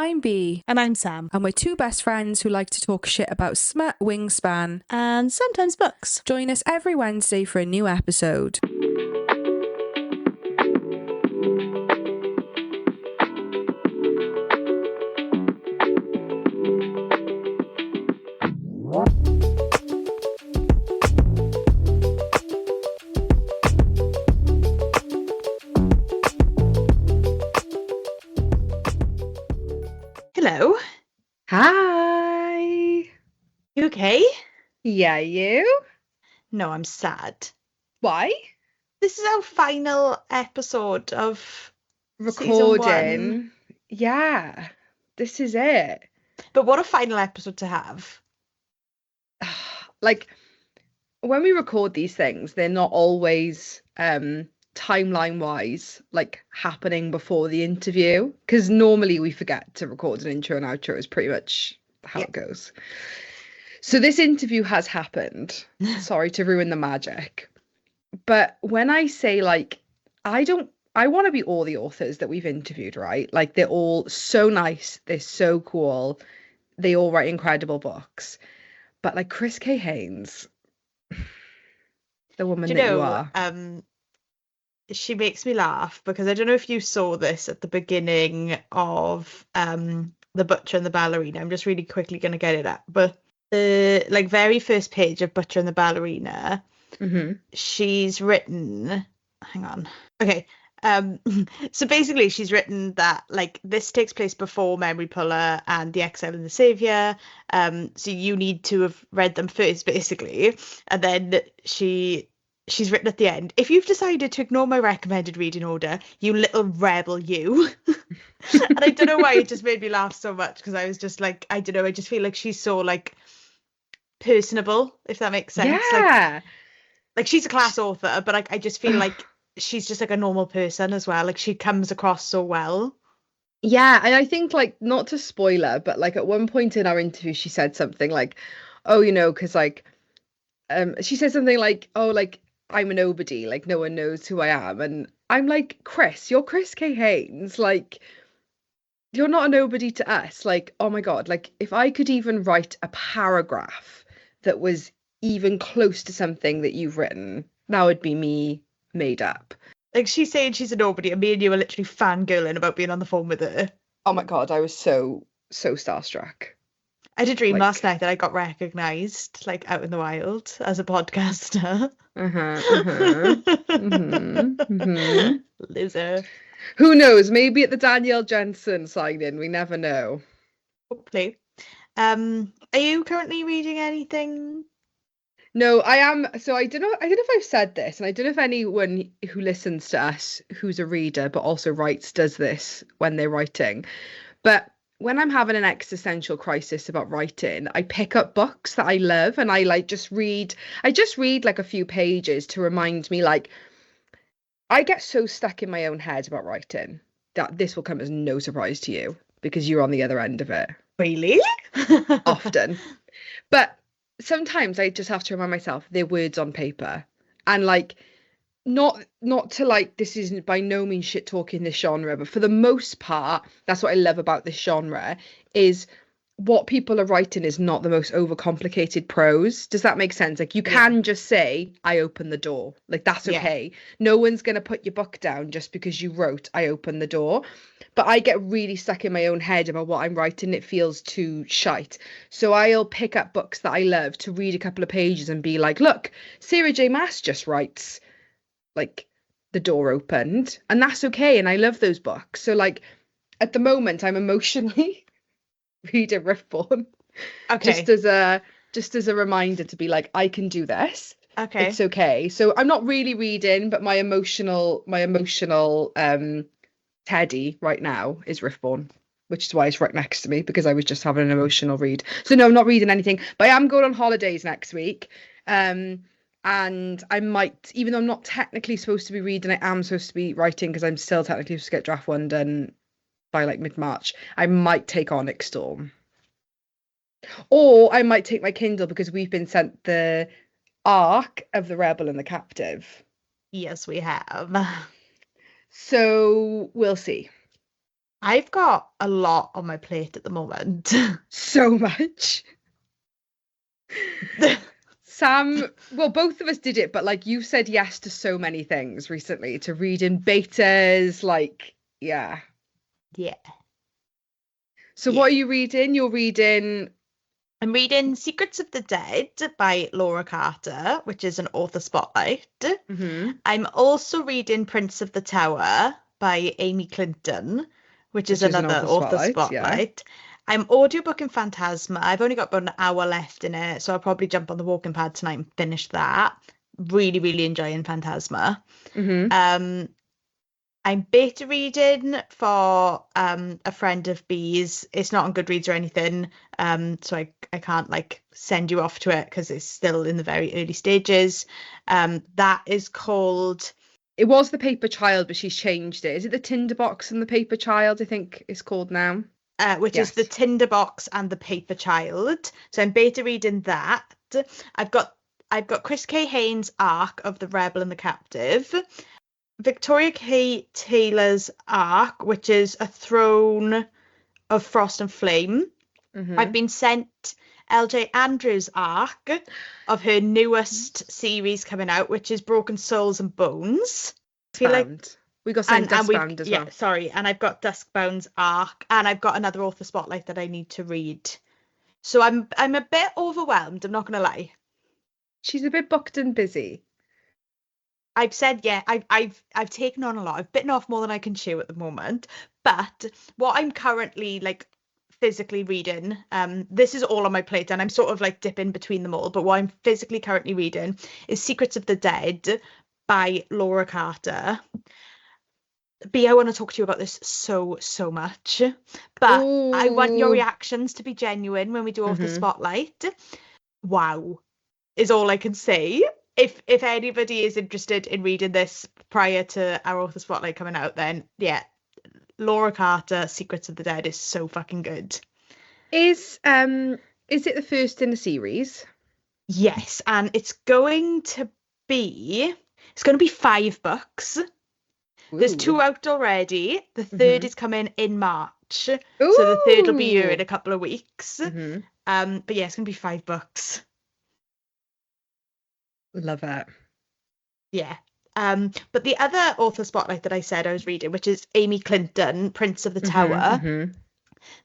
I'm Bea. And I'm Sam. And we're two best friends who like to talk shit about smut, wingspan, and sometimes books. Join us every Wednesday for a new episode. Hello. Hi. You okay? Yeah, you? No, I'm sad. Why? This is our final episode of Recording. Season 1. Yeah, this is it. But what a final episode to have. Like, when we record these things, they're not always timeline-wise, like, happening before the interview. Because normally we forget to record an intro and outro is pretty much how it goes. So this interview has happened. Sorry to ruin the magic. But when I say, like, I want to be all the authors that we've interviewed, right? Like, they're all so nice. They're so cool. They all write incredible books. But, like, Kris K Haines, the woman that you are. She makes me laugh because I don't know if you saw this at the beginning of The Butcher and the Ballerina. I'm just really quickly going to get it up. But the very first page of Butcher and the Ballerina, she's written, hang on. Okay. So basically she's written that this takes place before Memory Puller and The Exile and the Savior. So you need to have read them first, basically. And then she's written at the end, if you've decided to ignore my recommended reading order, you little rebel, you. And I don't know why it just made me laugh so much, because I was just like, I don't know, I just feel like she's so personable, if that makes sense. Yeah. Like she's a class author, but I just feel like she's just like a normal person as well. Like she comes across so well. Yeah, and I think, not to spoil her, but at one point in our interview she said something like, oh, because she said something like, oh, I'm a nobody, no one knows who I am. And I'm like, Kris, you're Kris K Haines, you're not a nobody to us. Oh my God, if I could even write a paragraph that was even close to something that you've written, that would be me made up. She's saying she's a nobody, and me and you are literally fangirling about being on the phone with her. Oh my God, I was so starstruck. I had a dream last night that I got recognised, out in the wild, as a podcaster. Loser. Who knows? Maybe at the Danielle Jensen sign-in. We never know. Hopefully. Are you currently reading anything? No, I am. So I don't know if I've said this, and I don't know if anyone who listens to us who's a reader but also writes does this when they're writing. But when I'm having an existential crisis about writing, I pick up books that I love and I just read a few pages to remind me, I get so stuck in my own head about writing that this will come as no surprise to you because you're on the other end of it. Really? Often. But sometimes I just have to remind myself they're words on paper, and not to this isn't by no means shit talking this genre, but for the most part, that's what I love about this genre, is what people are writing is not the most overcomplicated prose. Does that make sense? You can just say, I opened the door. That's okay. Yeah. No one's going to put your book down just because you wrote, I opened the door. But I get really stuck in my own head about what I'm writing. It feels too shite. So I'll pick up books that I love to read a couple of pages and be like, look, Sarah J. Maas just writes, the door opened. And that's okay. And I love those books. So at the moment, I'm emotionally reading Riftborn. Okay. Just as a reminder to be like, I can do this. Okay. It's okay. So I'm not really reading, but my emotional teddy right now is Riftborn, which is why it's right next to me, because I was just having an emotional read. So no, I'm not reading anything, but I am going on holidays next week. And I might, even though I'm not technically supposed to be reading, I am supposed to be writing because I'm still technically supposed to get draft 1 done by mid-March. I might take Onyx Storm. Or I might take my Kindle because we've been sent the Arc of the Rebel and the Captive. Yes, we have. So we'll see. I've got a lot on my plate at the moment. So much. Sam, well, both of us did it, but like you said yes to so many things recently, to reading betas, like, yeah. Yeah. So Yeah. what are you reading? You're reading. I'm reading Secrets of the Dead by Laura Carter, which is an author spotlight. Mhm. I'm also reading Prince of the Tower by Amy Clinton, which is Which is an another author author spotlight, yeah. spotlight. I'm audiobooking Phantasma. I've only got about an hour left in it, so I'll probably jump on the walking pad tonight and finish that. Really, really enjoying Phantasma. Mhm. Um, I'm beta reading for a friend of Bee's. It's not on Goodreads or anything, so I can't like send you off to it because it's still in the very early stages. That is called It was The Paper Child, but she's changed it. Is it The Tinderbox and The Paper Child, I think it's called now? which is the Yes. Tinderbox and the Paper Child. So I'm beta reading that. I've got I've got Kris K Haines' Arc of the Rebel and the Captive. Victoria K. Taylor's Arc, which is A Throne of Frost and Flame. I've Mhm. been sent LJ Andrews' arc of her newest series coming out, which is Broken Souls and Bones. I feel like, Found. We got something we've, Dustbound as yeah, well. sorry, and I've got Duskbound's arc, and I've got another author spotlight that I need to read. So I'm a bit overwhelmed. I'm not gonna lie. She's a bit booked and busy. I've said yeah, I've taken on a lot. I've bitten off more than I can chew at the moment. But what I'm currently like physically reading, this is all on my plate and I'm sort of like dipping between them all, but what I'm physically currently reading is Secrets of the Dead by Laura Carter. B, I want to talk to you about this so much. But I want your Ooh. reactions to be genuine when we do author Mhm. spotlight. Wow, is all I can say. If anybody is interested in reading this prior to our author spotlight coming out, then yeah, Laura Carter, Secrets of the Dead is so fucking good. Is it the first in the series? Yes, and it's going to be 5 books. There's Ooh. 2 out already. The third Mhm. is coming in March. So the third will be here in Ooh. a couple of weeks. Mhm. But yeah, it's going to be 5 books. Love it. Yeah. But the other author spotlight that I said I was reading, which is Amy Clinton, Prince of the Mhm. Tower, Mhm.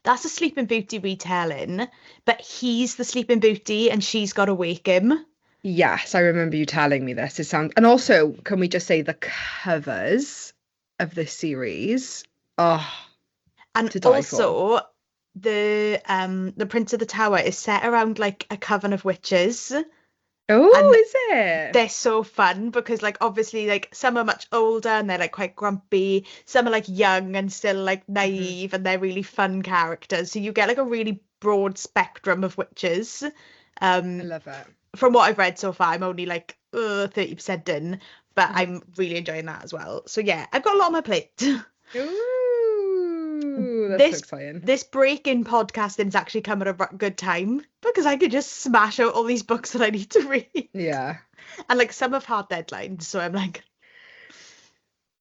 that's a Sleeping Beauty retelling, but he's the Sleeping Beauty and she's got to wake him. Yes, I remember you telling me this. It sounds, and also, can we just say the covers of this series? Oh, And to die for. also the Prince of the Tower is set around like a coven of witches. Oh, And is it? they're so fun because like obviously like some are much older and they're like quite grumpy, some are like young and still like Mhm. naive and they're really fun characters, so you get like a really broad spectrum of witches. I um love it. from what I've read so far, I'm only like 30% in, but Mhm. I'm really enjoying that as well. So yeah, I've got a lot on my plate. Ooh, that's so this exciting. this break in podcasting is actually come at a good time because I could just smash out all these books that I need to read. Yeah. And like some have hard deadlines, so I'm like,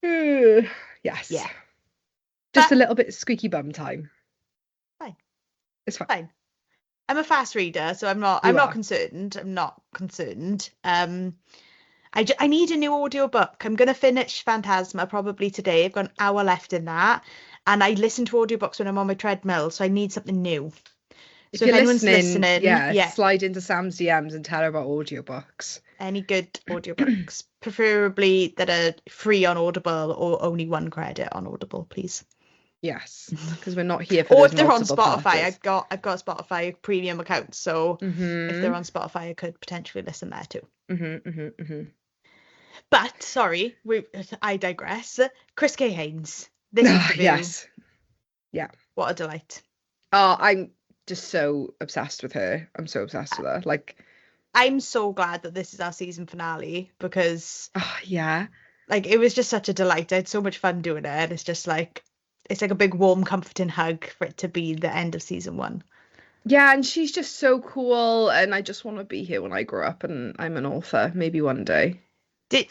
Ooh, yes. yeah. Just But a little bit squeaky bum time. fine, It's fine. fine. I'm a fast reader, so I'm You not are. concerned. I'm not concerned. I need a new audiobook. I'm gonna finish Phantasma probably today. I've got an hour left in that. And I listen to audiobooks when I'm on my treadmill, so I need something new. If So if you're anyone's listening, listening, yeah, yeah, slide into Sam's DMs and tell her about audiobooks. any good audiobooks, preferably that are free on Audible or only 1 credit on Audible, please. Yes, because we're not here for Or those if they're on multiple Spotify, parties. I've got a Spotify premium account, so if they're Mhm. on Spotify, I could potentially listen there too. Mhm. Mhm. Mhm. But sorry, I digress. Kris K Haines, this Ah, interview, yes. Yeah. what a delight. Oh, I'm just so obsessed with her. I'm so obsessed with her. Like, I'm so glad that this is our season finale because oh yeah. like it was just such a delight. I had so much fun doing it, and it's like a big warm, comforting hug for it to be the end of season 1. Yeah, and she's just so cool, and I just want to be here when I grow up and I'm an author, maybe one day.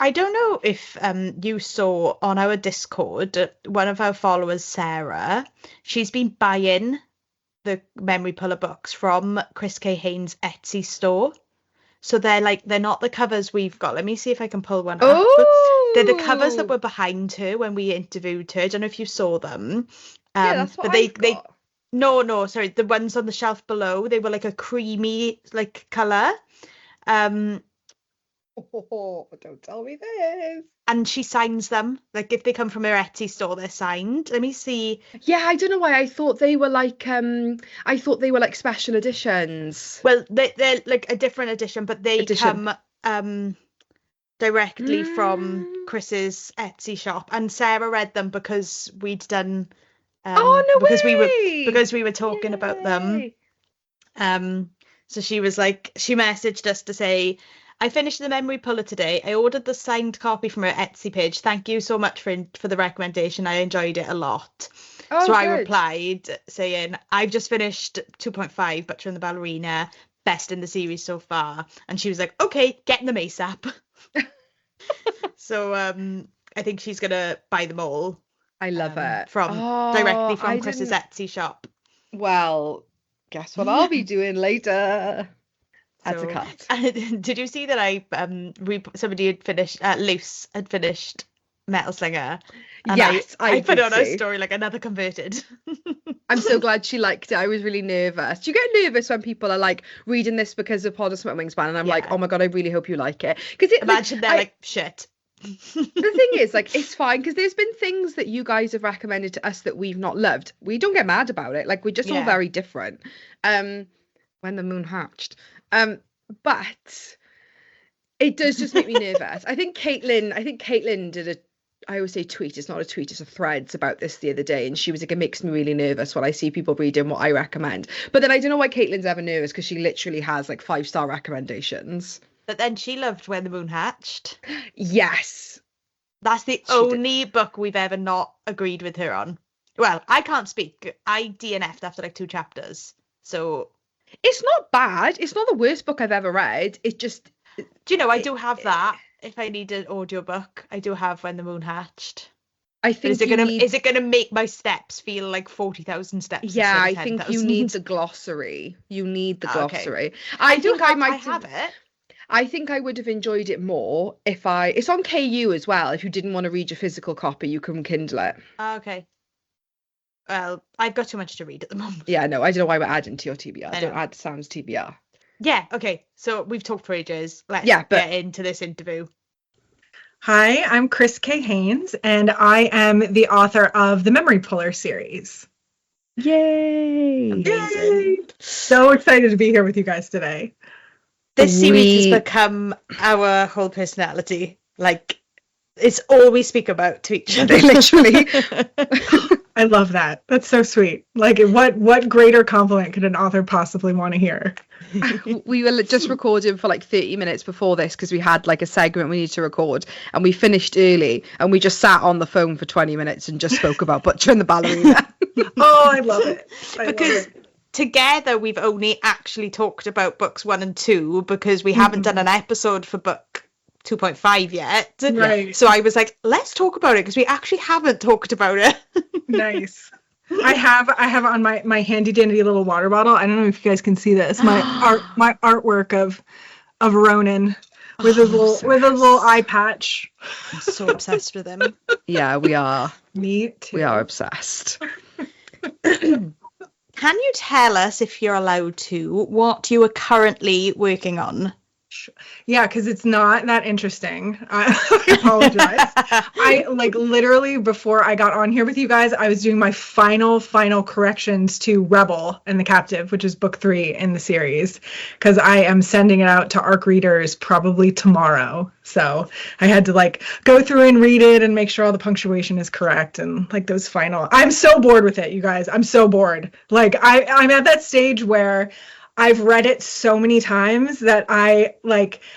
I don't know if you saw on our Discord, one of our followers, Sarah, she's been buying the memory puller books from Kris K Haines' Etsy store. So they're not the covers we've got. Let me see if I can pull one up. They're the covers that were behind her when we interviewed her. I don't know if you saw them. Yeah, that's what I've got. No, sorry, the ones on the shelf below, they were like a creamy like colour. Oh, don't tell me this. And she signs them. Like if they come from her Etsy store, they're signed. Let me see. Yeah, I don't know why. I thought they were like special editions. Well, they're like a different edition, but they come directly from Chris's Etsy shop. And Sarah read them because we'd done because we were talking about them. So she was like, she messaged us to say, I finished the memory puller today. I ordered the signed copy from her Etsy page. Thank you so much for the recommendation. I enjoyed it a lot. So I replied saying, I've just finished 2.5, Butcher and the Ballerina, best in the series so far. And she was like, okay, getting them ASAP. So I think she's going to buy them all. I love it. Directly from Chris's Etsy shop. Well, guess what I'll be doing later? That's a cut. Did you see that somebody had finished, Luce had finished Metal Slinger? And yes, I put it on her story like another converted. I'm so glad she liked it. I was really nervous. Do you get nervous when people are like reading this because of Pod of Smoke Wingspan? And I'm like, oh my God, I really hope you like it. Because imagine they're like, shit. The thing is, like, it's fine because there's been things that you guys have recommended to us that we've not loved. We don't get mad about it. Like, we're just all very different. When the moon hatched. But it does just make me nervous. I think Caitlin did I always say tweet, it's not a tweet, it's a threads about this the other day, and she was like, it makes me really nervous when I see people reading what I recommend. But then I don't know why Caitlin's ever nervous, because she literally has like 5-star recommendations. But then she loved When the Moon Hatched. Yes. That's the only book we've ever not agreed with her on. Well, I can't speak. I DNF'd after like 2 chapters. So it's not bad. It's not the worst book I've ever read. It just... Do you know, I do have that. If I need an audiobook, I do have When the Moon Hatched. I think is it gonna make my steps feel like 40,000 steps? Yeah, I think you need the glossary. You need the glossary. Okay. I think I might have it. I think I would have enjoyed it more if it's on KU as well. If you didn't want to read your physical copy, you can Kindle it. Okay. Well, I've got too much to read at the moment. Yeah, no, I don't know why we're adding to your TBR. Don't add Sam's TBR. Yeah, okay. So we've talked for ages. Let's get into this interview. Hi, I'm Kris K Haines, and I am the author of the Memory Puller series. Yay! Amazing. Yay! So excited to be here with you guys today. This series has become our whole personality. Like, it's all we speak about to each other, literally. I love that. That's so sweet. Like, what greater compliment could an author possibly want to hear? We were just recording for like 30 minutes before this because we had like a segment we needed to record, and we finished early, and we just sat on the phone for 20 minutes and just spoke about Butcher and the Ballerina. Oh, I love it. Because together we've only actually talked about books 1 and 2 because we haven't done an episode for book 2.5 yet. Right. So I was like, let's talk about it because we actually haven't talked about it. Nice. I have on my handy dandy little water bottle. I don't know if you guys can see this. My artwork of Ronan with a little eye patch. I'm so obsessed with him. Yeah, we are. Me too. We are obsessed. Can you tell us, if you're allowed to, what you are currently working on? Yeah, because it's not that interesting. I apologize. I literally before I got on here with you guys, I was doing my final corrections to Rebel and the Captive, which is book 3 in the series, because I am sending it out to ARC readers probably tomorrow. So I had to go through and read it and make sure all the punctuation is correct and those final. I'm so bored with it, you guys. I'm so bored. I'm at that stage where I've read it so many times that I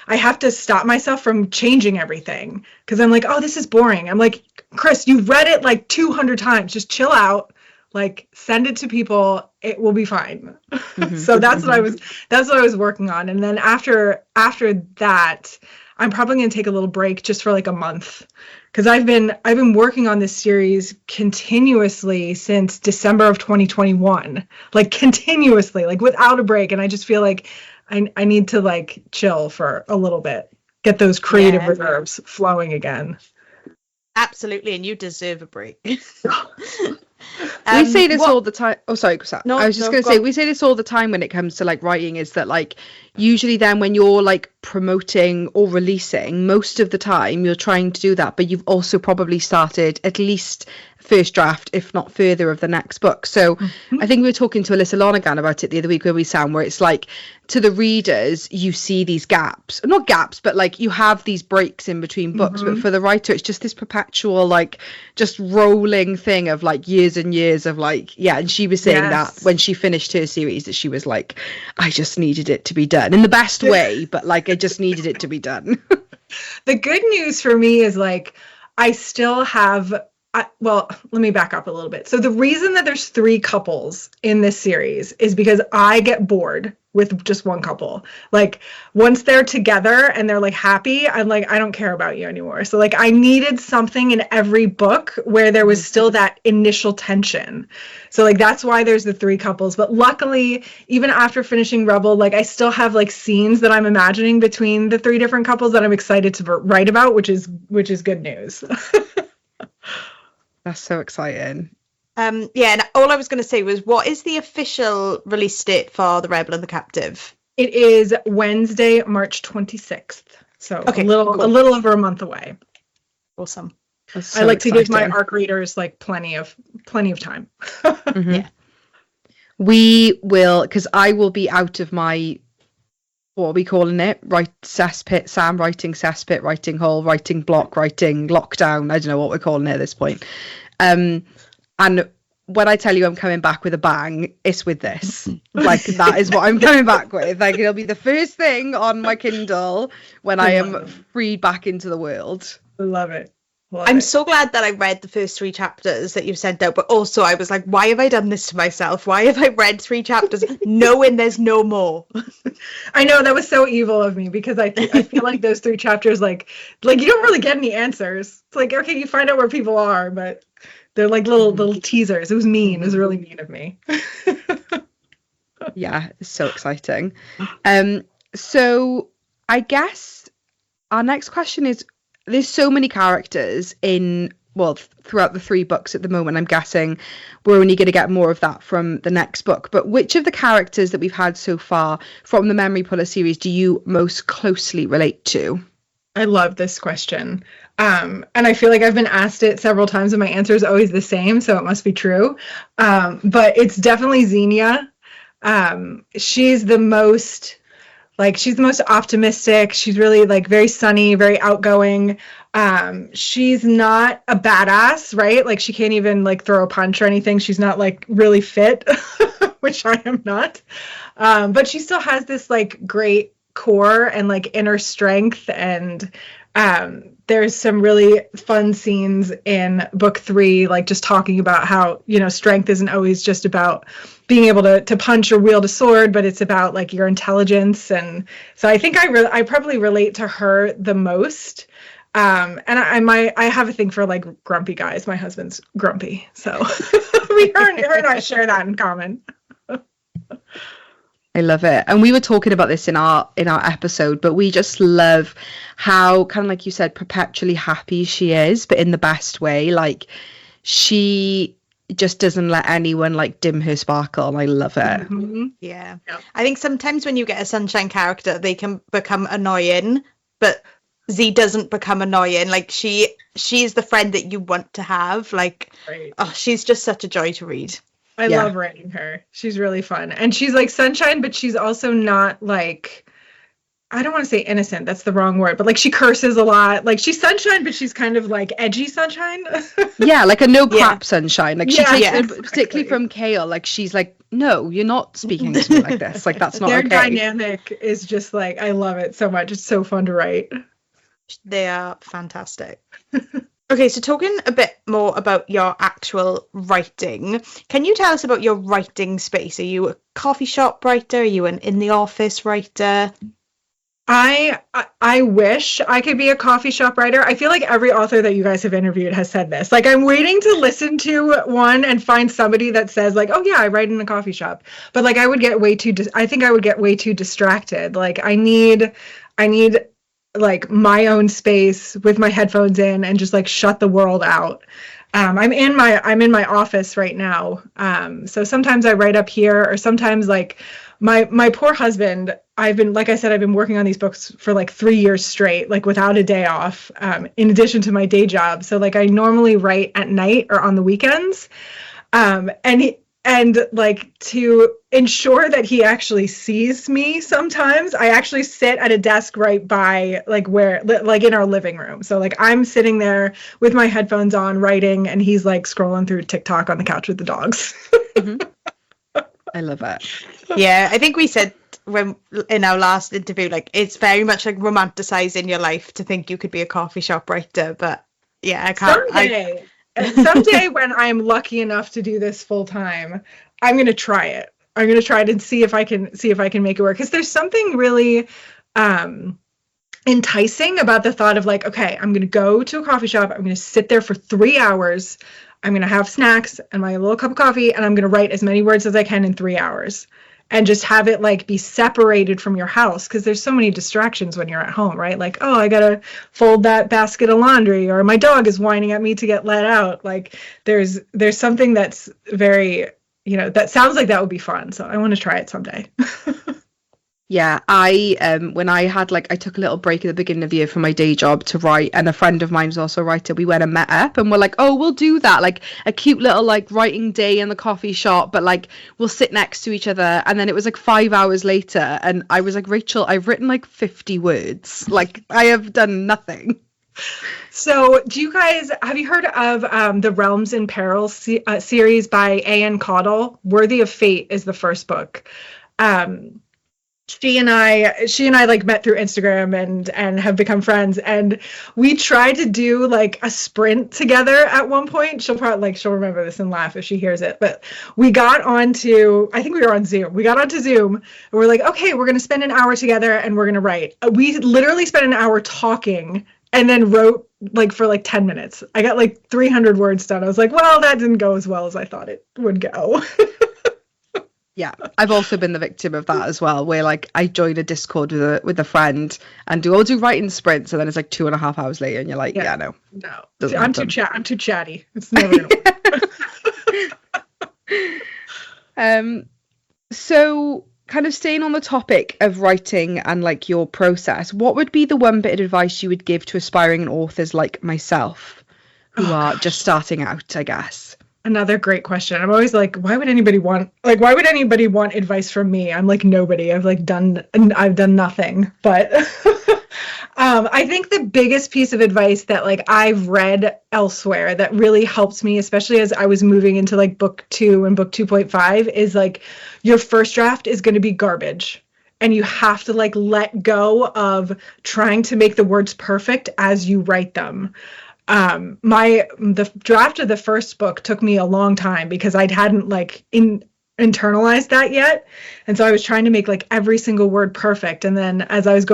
have to stop myself from changing everything because I'm like, oh, this is boring. I'm like, Kris, you've read it 200 times. Just chill out. Send it to people. It will be fine. Mm-hmm. So that's what I was working on. And then after that, I'm probably going to take a little break just for like a month, because I've been working on this series continuously since December of 2021, like continuously, like without a break. And I just feel like I need to like chill for a little bit, get those creative reserves flowing again. Absolutely, and you deserve a break. We say this all the time. Oh, sorry, No, I was just going to say, we say this all the time when it comes to like writing, is that like usually then when you're like promoting or releasing, most of the time you're trying to do that, but you've also probably started at least first draft, if not further, of the next book. So I think we were talking to Alyssa Lonergan about it the other week where we sound, where it's like to the readers, you see these gaps, not gaps, but like you have these breaks in between books. But for the writer, it's just this perpetual, like just rolling thing of like years and years of like, and she was saying that when she finished her series, that she was like, I just needed it to be done in the best way, but like I just needed it to be done. The good news for me is like, I still have, well, let me back up a little bit. So the reason that there's 3 couples in this series is because I get bored with just one couple. Like once they're together and they're like happy, I'm like, I don't care about you anymore. So like I needed something in every book where there was still that initial tension. So like that's why there's the 3 couples. But luckily, even after finishing Rebel, like I still have like scenes that I'm imagining between the 3 different couples that I'm excited to write about, which is good news. That's so exciting. And all I was going to say was, what is the official release date for The Rebel and the Captive? It is Wednesday, March 26th. So Okay, a little over a month away. Awesome. So I like to give my exciting. ARC readers like plenty of time. Yeah. We will, because I will be out of my, what are we calling it? Cesspit, Sam, writing cesspit, writing hole, writing block, writing lockdown. I don't know what we're calling it at this point. And when I tell you I'm coming back with a bang, it's with this. Like that is what I'm coming back with. Like it'll be the first thing on my Kindle when I am freed back into the world. I love it. I'm so glad that I read the first 3 chapters that you've sent out, but also I was like, why have I done this to myself? Why have I read 3 chapters knowing there's no more? I know, that was so evil of me, because I feel like those 3 chapters, like you don't really get any answers. It's like, okay, you find out where people are, but they're like little teasers. It was mean. It was really mean of me. Yeah, it's so exciting. So I guess our next question is, there's so many characters throughout the 3 books at the moment. I'm guessing we're only going to get more of that from the next book. But which of the characters that we've had so far from the Memory Puller series do you most closely relate to? I love this question. And I feel like I've been asked it several times and my answer is always the same, so it must be true. But it's definitely Xenia. She's the most optimistic. She's really like very sunny, very outgoing. She's not a badass, right? Like she can't even like throw a punch or anything. She's not like really fit, which I am not. But she still has this like great core and like inner strength, and there's some really fun scenes in book 3, like just talking about how, strength isn't always just about being able to punch or wield a sword, but it's about like your intelligence. And so I think I probably relate to her the most. And I have a thing for like grumpy guys. My husband's grumpy, so her and I share that in common. I love it. And we were talking about this in our episode, but we just love how, kind of like you said, perpetually happy she is, but in the best way. Like she just doesn't let anyone like dim her sparkle, and I love it. Mm-hmm. Yeah. I think sometimes when you get a sunshine character, they can become annoying, but Z doesn't become annoying. Like she's the friend that you want to have. Like, right. Oh, she's just such a joy to read. I love writing her. She's really fun. And she's like sunshine, but she's also not like, I don't want to say innocent. That's the wrong word. But like she curses a lot. Like she's sunshine, but she's kind of like edgy sunshine. Yeah, like a no crap sunshine. Like she takes exactly. particularly from Kale. Like she's like, no, you're not speaking to me like this. Like that's not Their okay. dynamic is just like, I love it so much. It's so fun to write. They are fantastic. Okay, so talking a bit more about your actual writing, can you tell us about your writing space? Are you a coffee shop writer? Are you an in the office writer? I wish I could be a coffee shop writer. I feel like every author that you guys have interviewed has said this. Like, I'm waiting to listen to one and find somebody that says like, "Oh yeah, I write in a coffee shop." But like, I would get way too. I think I would get way too distracted. Like, I need like my own space with my headphones in and just like shut the world out. I'm in my office right now. So sometimes I write up here, or sometimes like my poor husband. I've been, like I said, I've been working on these books for like 3 years straight, like without a day off, in addition to my day job. So like I normally write at night or on the weekends. And like to ensure that he actually sees me sometimes, I actually sit at a desk right by like in our living room. So like I'm sitting there with my headphones on writing, and he's like scrolling through TikTok on the couch with the dogs. Mm-hmm. I love it. Yeah, I think we said when in our last interview, like it's very much like romanticizing your life to think you could be a coffee shop writer. But yeah, I can't. Someday when I'm lucky enough to do this full time, I'm gonna try it. I'm gonna try it and see if I can make it work. Because there's something really enticing about the thought of like, okay, I'm gonna go to a coffee shop. I'm gonna sit there for 3 hours. I'm going to have snacks and my little cup of coffee, and I'm going to write as many words as I can in 3 hours, and just have it like be separated from your house. Cause there's so many distractions when you're at home, right? Like, oh, I got to fold that basket of laundry, or my dog is whining at me to get let out. Like there's something that's very, that sounds like that would be fun. So I want to try it someday. Yeah, when I had I took a little break at the beginning of the year from my day job to write, and a friend of mine was also a writer. We went and met up, and we're like, oh, we'll do that, like a cute little writing day in the coffee shop, but we'll sit next to each other. And then it was 5 hours later, and I was like, Rachel, I've written 50 words. I have done nothing. So have you heard of the Realms in Peril series by A.N. Caudle? Worthy of Fate is the first book. She and I met through Instagram and have become friends, and we tried to do a sprint together at one point. She'll remember this and laugh if she hears it. But we got onto, I think we were on Zoom. We got onto Zoom and we're like, okay, we're going to spend an hour together and we're going to write. We literally spent an hour talking and then wrote for 10 minutes. I got 300 words done. I was like, well, that didn't go as well as I thought it would go. Yeah, I've also been the victim of that as well, where I joined a Discord with a friend and do writing sprints, and then it's 2.5 hours later, and you're like, no, I'm too chatty. It's never gonna work. So kind of staying on the topic of writing and your process, what would be the one bit of advice you would give to aspiring authors like myself who are just starting out, I guess? Another great question. I'm always like, why would anybody want advice from me? I'm nobody. I've done nothing. But I think the biggest piece of advice that I've read elsewhere that really helped me, especially as I was moving into book 2 and book 2.5, is your first draft is going to be garbage. And you have to let go of trying to make the words perfect as you write them. The draft of the first book took me a long time because I hadn't internalized that yet, and so I was trying to make every single word perfect. And then as I was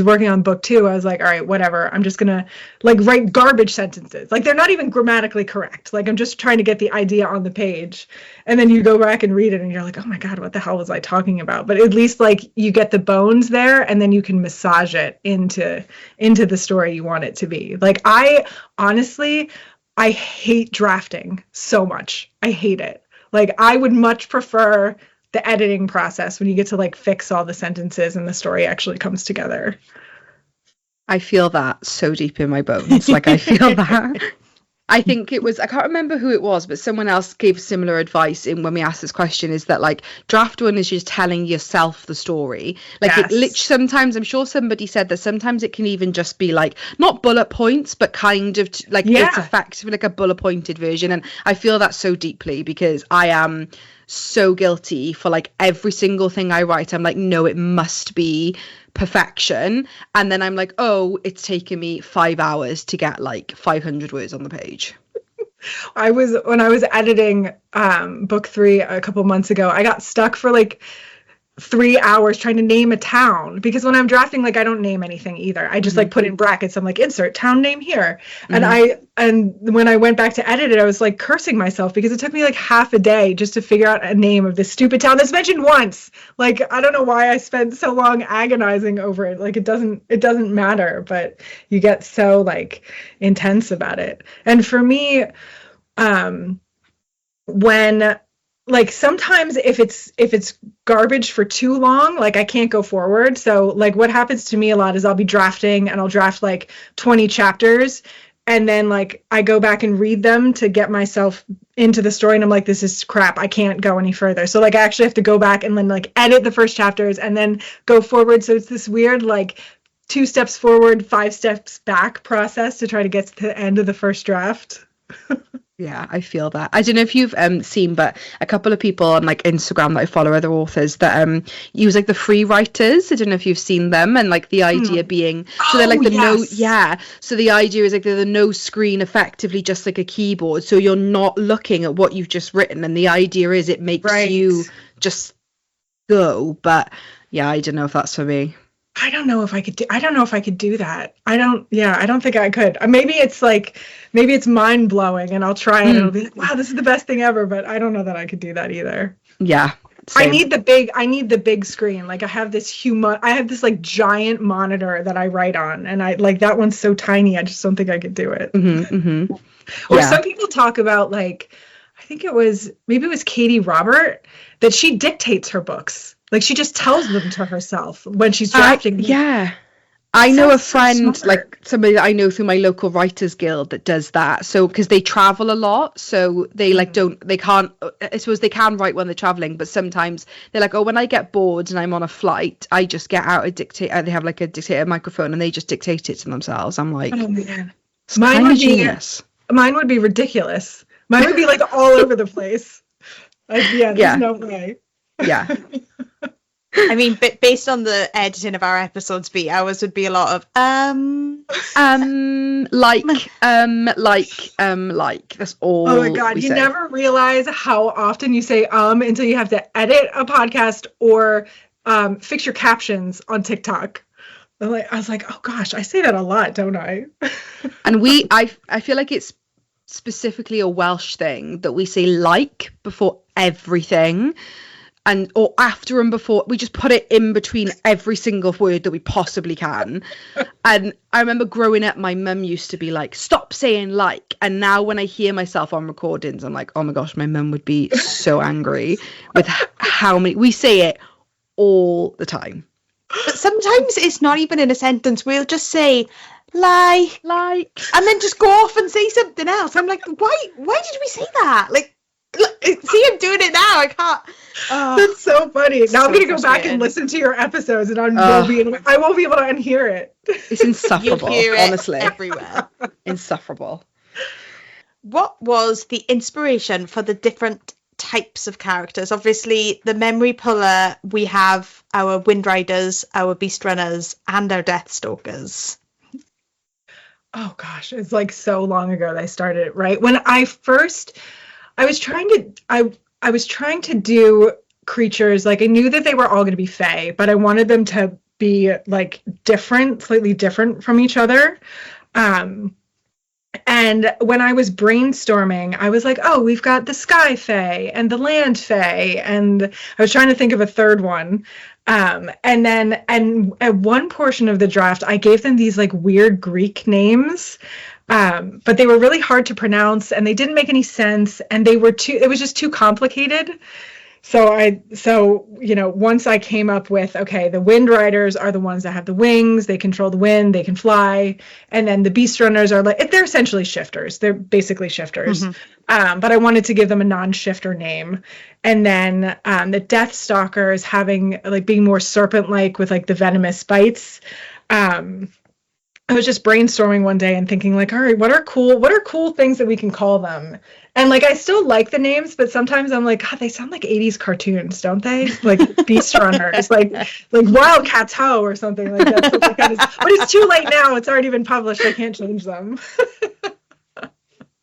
working on book 2, I was like, all right, whatever, I'm just gonna write garbage sentences, they're not even grammatically correct, I'm just trying to get the idea on the page. And then you go back and read it and you're like, oh my god, what the hell was I talking about? But at least you get the bones there, and then you can massage it into the story you want it to be. I honestly hate drafting so much. I hate it. I would much prefer the editing process when you get to fix all the sentences and the story actually comes together. I feel that so deep in my bones. I feel that. I think it was, I can't remember who it was, but someone else gave similar advice when we asked this question, is that draft 1 is just telling yourself the story. Yes. Sometimes, I'm sure somebody said that sometimes it can even just be not bullet points, but kind of it's effectively a bullet pointed version. And I feel that so deeply because I am so guilty for every single thing I write. I'm no, it must be perfection, and then I'm oh, it's taken me 5 hours to get 500 words on the page. When I was editing book 3 a couple months ago, I got stuck for 3 hours trying to name a town, because when I'm drafting, like, I don't name anything either. I just like put in brackets. I'm like, insert town name here. And when I went back to edit it, I was like cursing myself because it took me like half a day just to figure out a name of this stupid town that's mentioned once. Like, I don't know why I spent so long agonizing over it. Like, it doesn't matter, but you get so like intense about it. And for me, when, like, sometimes if it's garbage for too long, like, I can't go forward. So like what happens to me a lot is I'll be drafting and I'll draft like 20 chapters, and then like I go back and read them to get myself into the story, and I'm like, this is crap, I can't go any further. So like I actually have to go back and then like edit the first chapters and then go forward. So it's this weird like 2 steps forward, 5 steps back process to try to get to the end of the first draft. Yeah, I feel that. I don't know if you've seen, but a couple of people on like Instagram that I follow, other authors that use like the free writers. I don't know if you've seen them, and like the idea being, so they're like so the idea is like they're the no screen, effectively just like a keyboard, so you're not looking at what you've just written, and the idea is it makes you just go. But yeah, I don't know if that's for me. I don't know if I could do that. I don't think I could. Maybe it's mind blowing and I'll try it and I'll be like, wow, this is the best thing ever, but I don't know that I could do that either. Yeah. Same. I need the big screen. Like I have this like giant monitor that I write on, and I like that one's so tiny. I just don't think I could do it. Or some people talk about, like, I think it was Katie Robert, that she dictates her books. Like she just tells them to herself when she's drafting. I know a friend, like somebody that I know through my local writers guild, that does that. So because they travel a lot, so they like they can't, I suppose they can write when they're traveling, but sometimes they're like, oh, when I get bored and I'm on a flight, I just get out a dictator. They have like a dictator microphone and they just dictate it to themselves. I'm like, oh man, mine would be ridiculous. Mine would be like all over the place. There's no way. Yeah. I mean, based on the editing of our episodes, ours would be a lot of like. That's all. Oh my god, you never realize how often you say until you have to edit a podcast or fix your captions on TikTok. I was like, oh gosh, I say that a lot, don't I? And I feel like it's specifically a Welsh thing that we say like before everything. Or after and before, we just put it in between every single word that we possibly can. And I remember growing up, my mum used to be like, stop saying like. And now when I hear myself on recordings, I'm like, oh my gosh, my mum would be so angry with how many, we say it all the time. But sometimes it's not even in a sentence. We'll just say like, and then just go off and say something else. I'm like, why did we say that? Like, see, I'm doing it now. I can't. That's so funny. Now I'm gonna go back and listen to your episodes, and I won't be able to unhear it. It's insufferable. You'll hear it honestly, everywhere. Insufferable. What was the inspiration for the different types of characters? Obviously, the memory puller, we have our Wind Riders, our Beast Runners, and our Death Stalkers. Oh gosh, it's like so long ago that I started it. Right when I was trying to do creatures, like I knew that they were all going to be fae, but I wanted them to be like slightly different from each other. And when I was brainstorming, I was like, oh, we've got the sky fae and the land fae, and I was trying to think of a third one. And at one portion of the draft, I gave them these like weird Greek names. But they were really hard to pronounce, and they didn't make any sense, and it was just too complicated. So once I came up with, okay, the Wind Riders are the ones that have the wings, they control the wind, they can fly, and then the Beast Runners are they're essentially shifters. They're basically shifters. Mm-hmm. But I wanted to give them a non-shifter name. And then the Death Stalkers being more serpent-like with like the venomous bites. I was just brainstorming one day and thinking like, all right, what are cool things that we can call them? And like, I still like the names, but sometimes I'm like, God, they sound like 80s cartoons, don't they? Like Beast Runners, like Wildcats Ho or something like that. But it's too late now. It's already been published. I can't change them.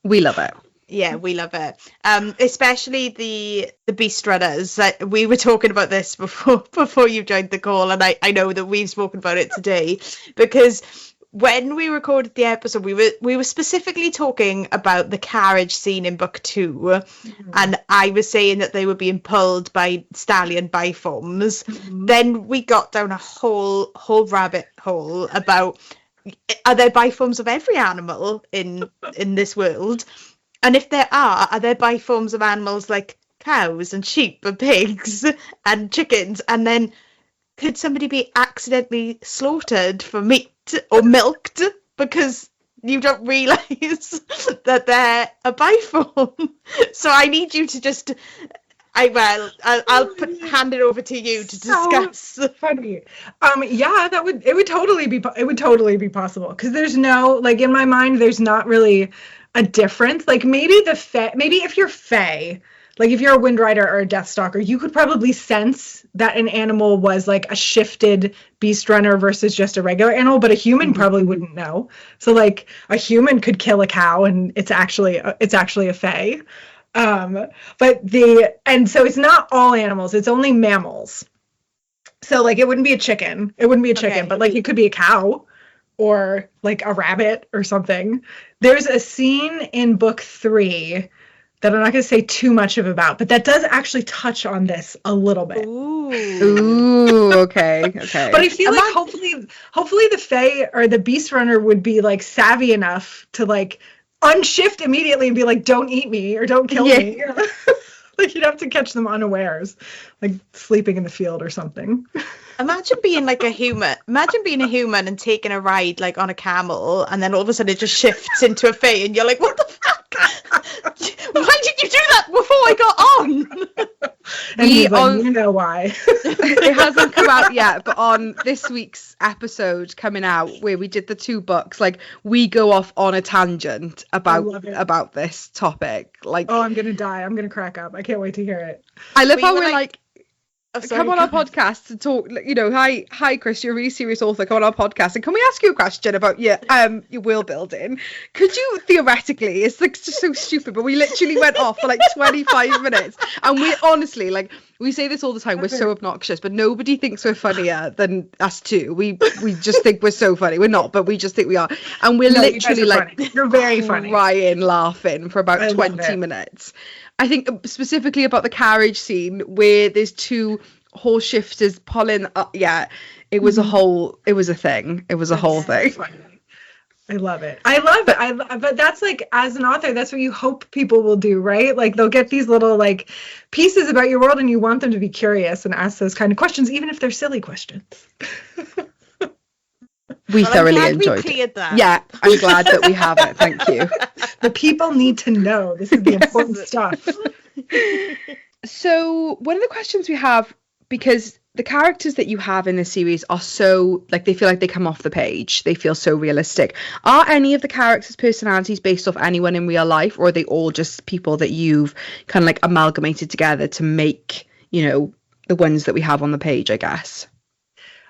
We love it. Yeah, we love it. Especially the beast runners. We were talking about this before you joined the call, and I know that we've spoken about it today, because when we recorded the episode, we were specifically talking about the carriage scene in book 2, and I was saying that they were being pulled by stallion biforms. Then we got down a whole rabbit hole about, are there biforms of every animal in this world? And if there are there biforms of animals like cows and sheep and pigs and chickens? And then could somebody be accidentally slaughtered for meat or milked because you don't realise that they're a biform? So I need you to just... I'll hand it over to you to discuss. So funny. Yeah, it would totally be possible, because there's no, like, in my mind, there's not really a difference. Like, maybe if you're Fae, like if you're a Wind Rider or a Deathstalker, you could probably sense that an animal was like a shifted beast runner versus just a regular animal, but a human probably wouldn't know. So like a human could kill a cow and it's actually a Fae. And so it's not all animals, it's only mammals. So like it wouldn't be a chicken. Okay. But like it could be a cow or like a rabbit or something. There's a scene in book 3 that I'm not going to say too much about, but that does actually touch on this a little bit. Ooh, okay. But I feel like hopefully the Fae or the Beast Runner would be like savvy enough to like unshift immediately and be like, don't eat me or don't kill me. Like you'd have to catch them unawares, like sleeping in the field or something. Imagine being a human and taking a ride like on a camel, and then all of a sudden it just shifts into a Fae and you're like, what the fuck? Why did you do that before I got on? And he's like, you know why. It hasn't come out yet, but on this week's episode coming out where we did the 2 books, like we go off on a tangent about this topic. Like, oh, I'm gonna die. I'm gonna crack up. I can't wait to hear it. I love how we're like come on our podcast to talk, you know, hi Kris, you're a really serious author, come on our podcast and can we ask you a question about your world building? Could you theoretically, it's like just so stupid, but we literally went off for like 25 minutes, and we honestly, like, we say this all the time, we're so obnoxious, but nobody thinks we're funnier than us two. We just think we're so funny. We're not, but we just think we are, and we're literally like funny. You're very funny, crying laughing for about 20 minutes. I think specifically about the carriage scene where there's 2 horse shifters pulling up. Yeah, it was a whole thing. It was a whole thing. I love it. But that's like, as an author, that's what you hope people will do, right? Like they'll get these little like pieces about your world and you want them to be curious and ask those kind of questions, even if they're silly questions. We thoroughly enjoyed it. That. Yeah, I'm glad that we have it. Thank you. The people need to know. This is the important stuff. So one of the questions we have, because the characters that you have in this series are so, like, they feel like they come off the page. They feel so realistic. Are any of the characters' personalities based off anyone in real life, or are they all just people that you've kind of like amalgamated together to make, you know, the ones that we have on the page, I guess?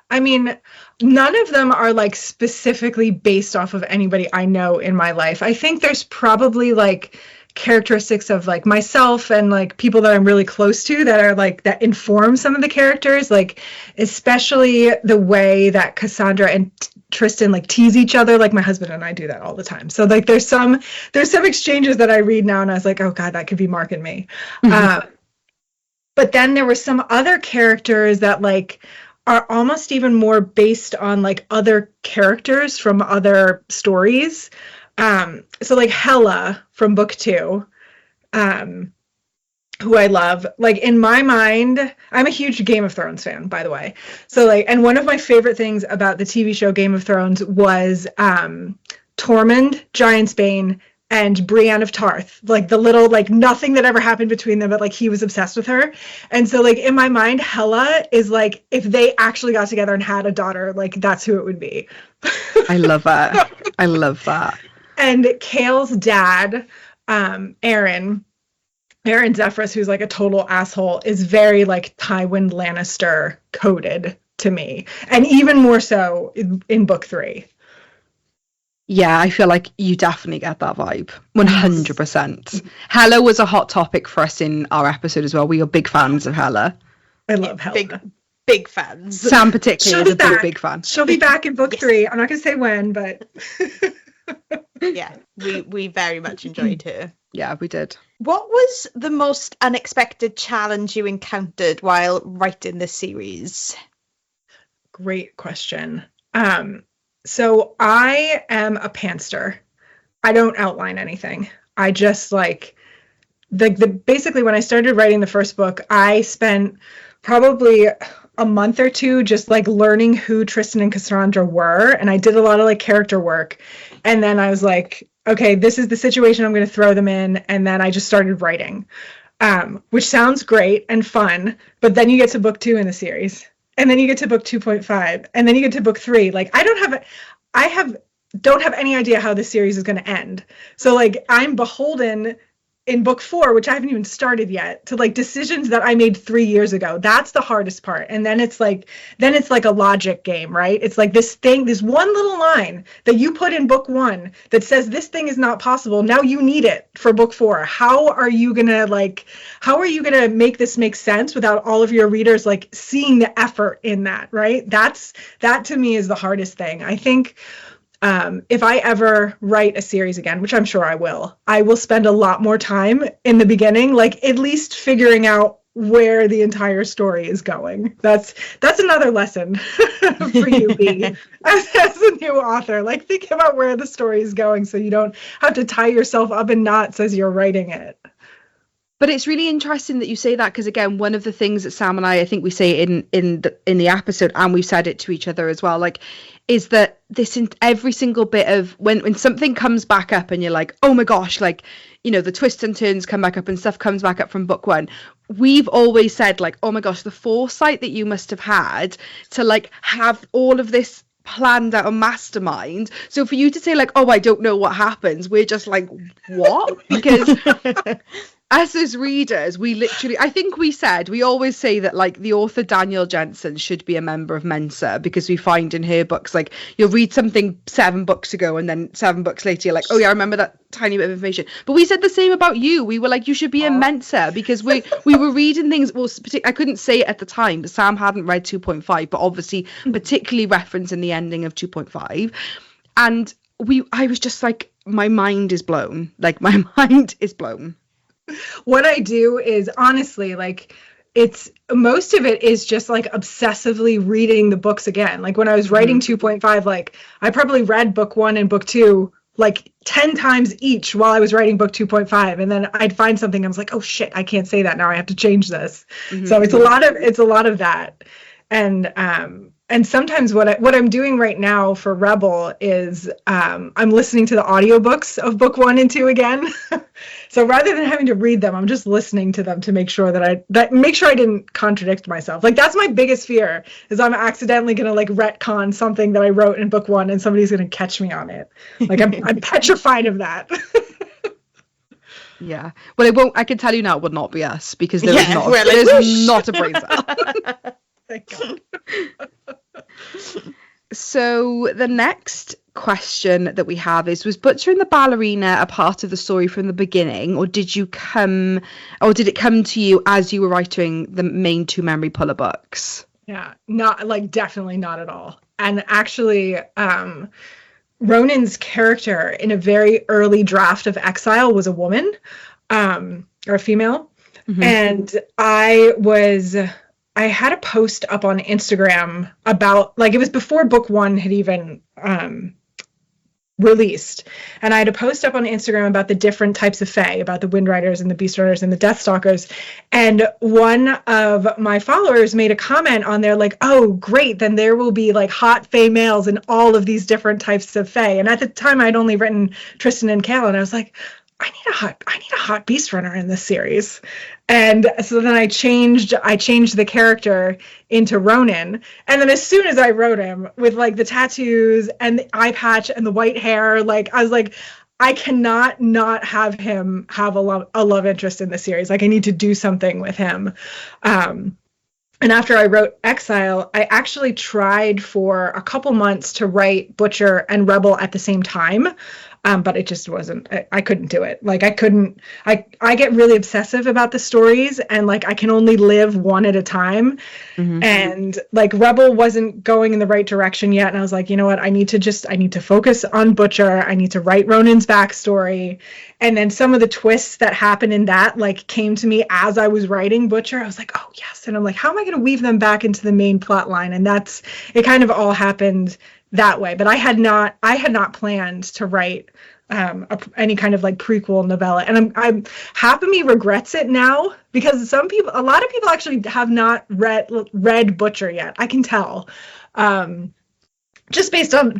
I mean, none of them are like specifically based off of anybody I know in my life. I think there's probably like characteristics of like myself and like people that I'm really close to that are like that inform some of the characters, like especially the way that Cassandra and Tristan like tease each other. Like my husband and I do that all the time. So like there's some exchanges that I read now and I was like, oh God, that could be Mark and me. But then there were some other characters that like are almost even more based on like other characters from other stories. So like Hela from book 2, who I love, like in my mind, I'm a huge Game of Thrones fan, by the way. So like, and one of my favorite things about the TV show Game of Thrones was Tormund, Giantsbane, and Brienne of Tarth, like the little, like nothing that ever happened between them, but like he was obsessed with her. And so like in my mind, Hela is like, if they actually got together and had a daughter, like that's who it would be. I love that. I love that. And Kale's dad, Aaron Zephyrus, who's like a total asshole, is very like Tywin Lannister coded to me. And even more so in book 3. Yeah, I feel like you definitely get that vibe. 100%. Hella was a hot topic for us in our episode as well. We are big fans of Hella. I love Hella. Big fans. Sam particularly is a big fan. She'll be back in book 3. I'm not going to say when, but... Yeah, we very much enjoyed her. Yeah, we did. What was the most unexpected challenge you encountered while writing this series? Great question. So I am a pantser. I don't outline anything. I just basically when I started writing the first book, I spent probably a month or two just learning who Tristan and Cassandra were, and I did a lot of character work. And then I was like, okay, this is the situation I'm going to throw them in, and then I just started writing, which sounds great and fun, but then you get to book 2 in the series, and then you get to book 2.5, and then you get to book 3. I don't have any idea how this series is going to end. So I'm beholden in book 4, which I haven't even started yet, to decisions that I made 3 years ago. That's the hardest part. And then it's like a logic game, right? It's this one little line that you put in book 1 that says this thing is not possible. Now you need it for book 4. How are you gonna make this make sense without all of your readers seeing the effort in that, right? That to me is the hardest thing. I think if I ever write a series again, which I'm sure I will spend a lot more time in the beginning, at least figuring out where the entire story is going. That's another lesson for you, B, as a new author. Think about where the story is going so you don't have to tie yourself up in knots as you're writing it. But it's really interesting that you say that, because again, one of the things that Sam and I think we say in the episode, and we've said it to each other as well, is that this in every single bit of when something comes back up and you're like, oh my gosh, the twists and turns come back up and stuff comes back up from book 1. We've always said oh my gosh, the foresight that you must have had to have all of this planned out, a mastermind. So for you to say oh, I don't know what happens, we're just what? Because us as readers, I think we always say that the author Danielle Jensen should be a member of Mensa, because we find in her books you'll read something 7 books ago and then 7 books later you're oh yeah, I remember that tiny bit of information. But we said the same about you. We were you should be in Mensa, because we were reading things. Well, I couldn't say it at the time, but Sam hadn't read 2.5, but obviously particularly referencing the ending of 2.5, and I was just my mind is blown. My mind is blown. What I do is honestly it's most of it is just obsessively reading the books again. When I was writing 2.5, I probably read book 1 and book 2 10 times each while I was writing book 2.5, and then I'd find something I was oh shit, I can't say that now, I have to change this. So it's a lot of that. And sometimes what I'm doing right now for Rebel is I'm listening to the audiobooks of book 1 and 2 again. So rather than having to read them, I'm just listening to them to make sure that I didn't contradict myself. That's my biggest fear, is I'm accidentally going to retcon something that I wrote in book 1 and somebody's going to catch me on it. I'm petrified of that. Yeah. Well, it won't. I can tell you now, it would not be us, because there's not a brain cell. Thank God. So the next question that we have is, was Butcher and the Ballerina a part of the story from the beginning, or did it come to you as you were writing the main 2 memory puller books? Yeah, not definitely not at all. And actually, Ronan's character in a very early draft of Exile was a woman, or a female. Mm-hmm. And I had a post up on Instagram about, it was before book 1 had even released. And I had a post up on Instagram about the different types of fae, about the Windriders and the Beastriders and the Deathstalkers. And one of my followers made a comment on there oh, great, then there will be hot fae males in all of these different types of fae. And at the time I'd only written Tristan and Kale, and I was I need a hot beast runner in this series. And so then I changed the character into Ronan. And then as soon as I wrote him with the tattoos and the eye patch and the white hair, I was I cannot not have him have a love interest in the series. I need to do something with him. And after I wrote Exile, I actually tried for a couple months to write Butcher and Rebel at the same time. But it just wasn't, I couldn't do it. Like I couldn't, I get really obsessive about the stories, and like I can only live one at a time. And like Rebel wasn't going in the right direction yet. And I was like, you know what? I need to focus on Butcher. I need to write Ronan's backstory. And then some of the twists that happened in that like came to me as I was writing Butcher. I was like, oh yes. And I'm like, how am I going to weave them back into the main plot line? And it kind of all happened that way. But I had not planned to write any kind of like prequel novella, and I'm half of me regrets it now, because a lot of people actually have not read Butcher yet. I can tell, just based on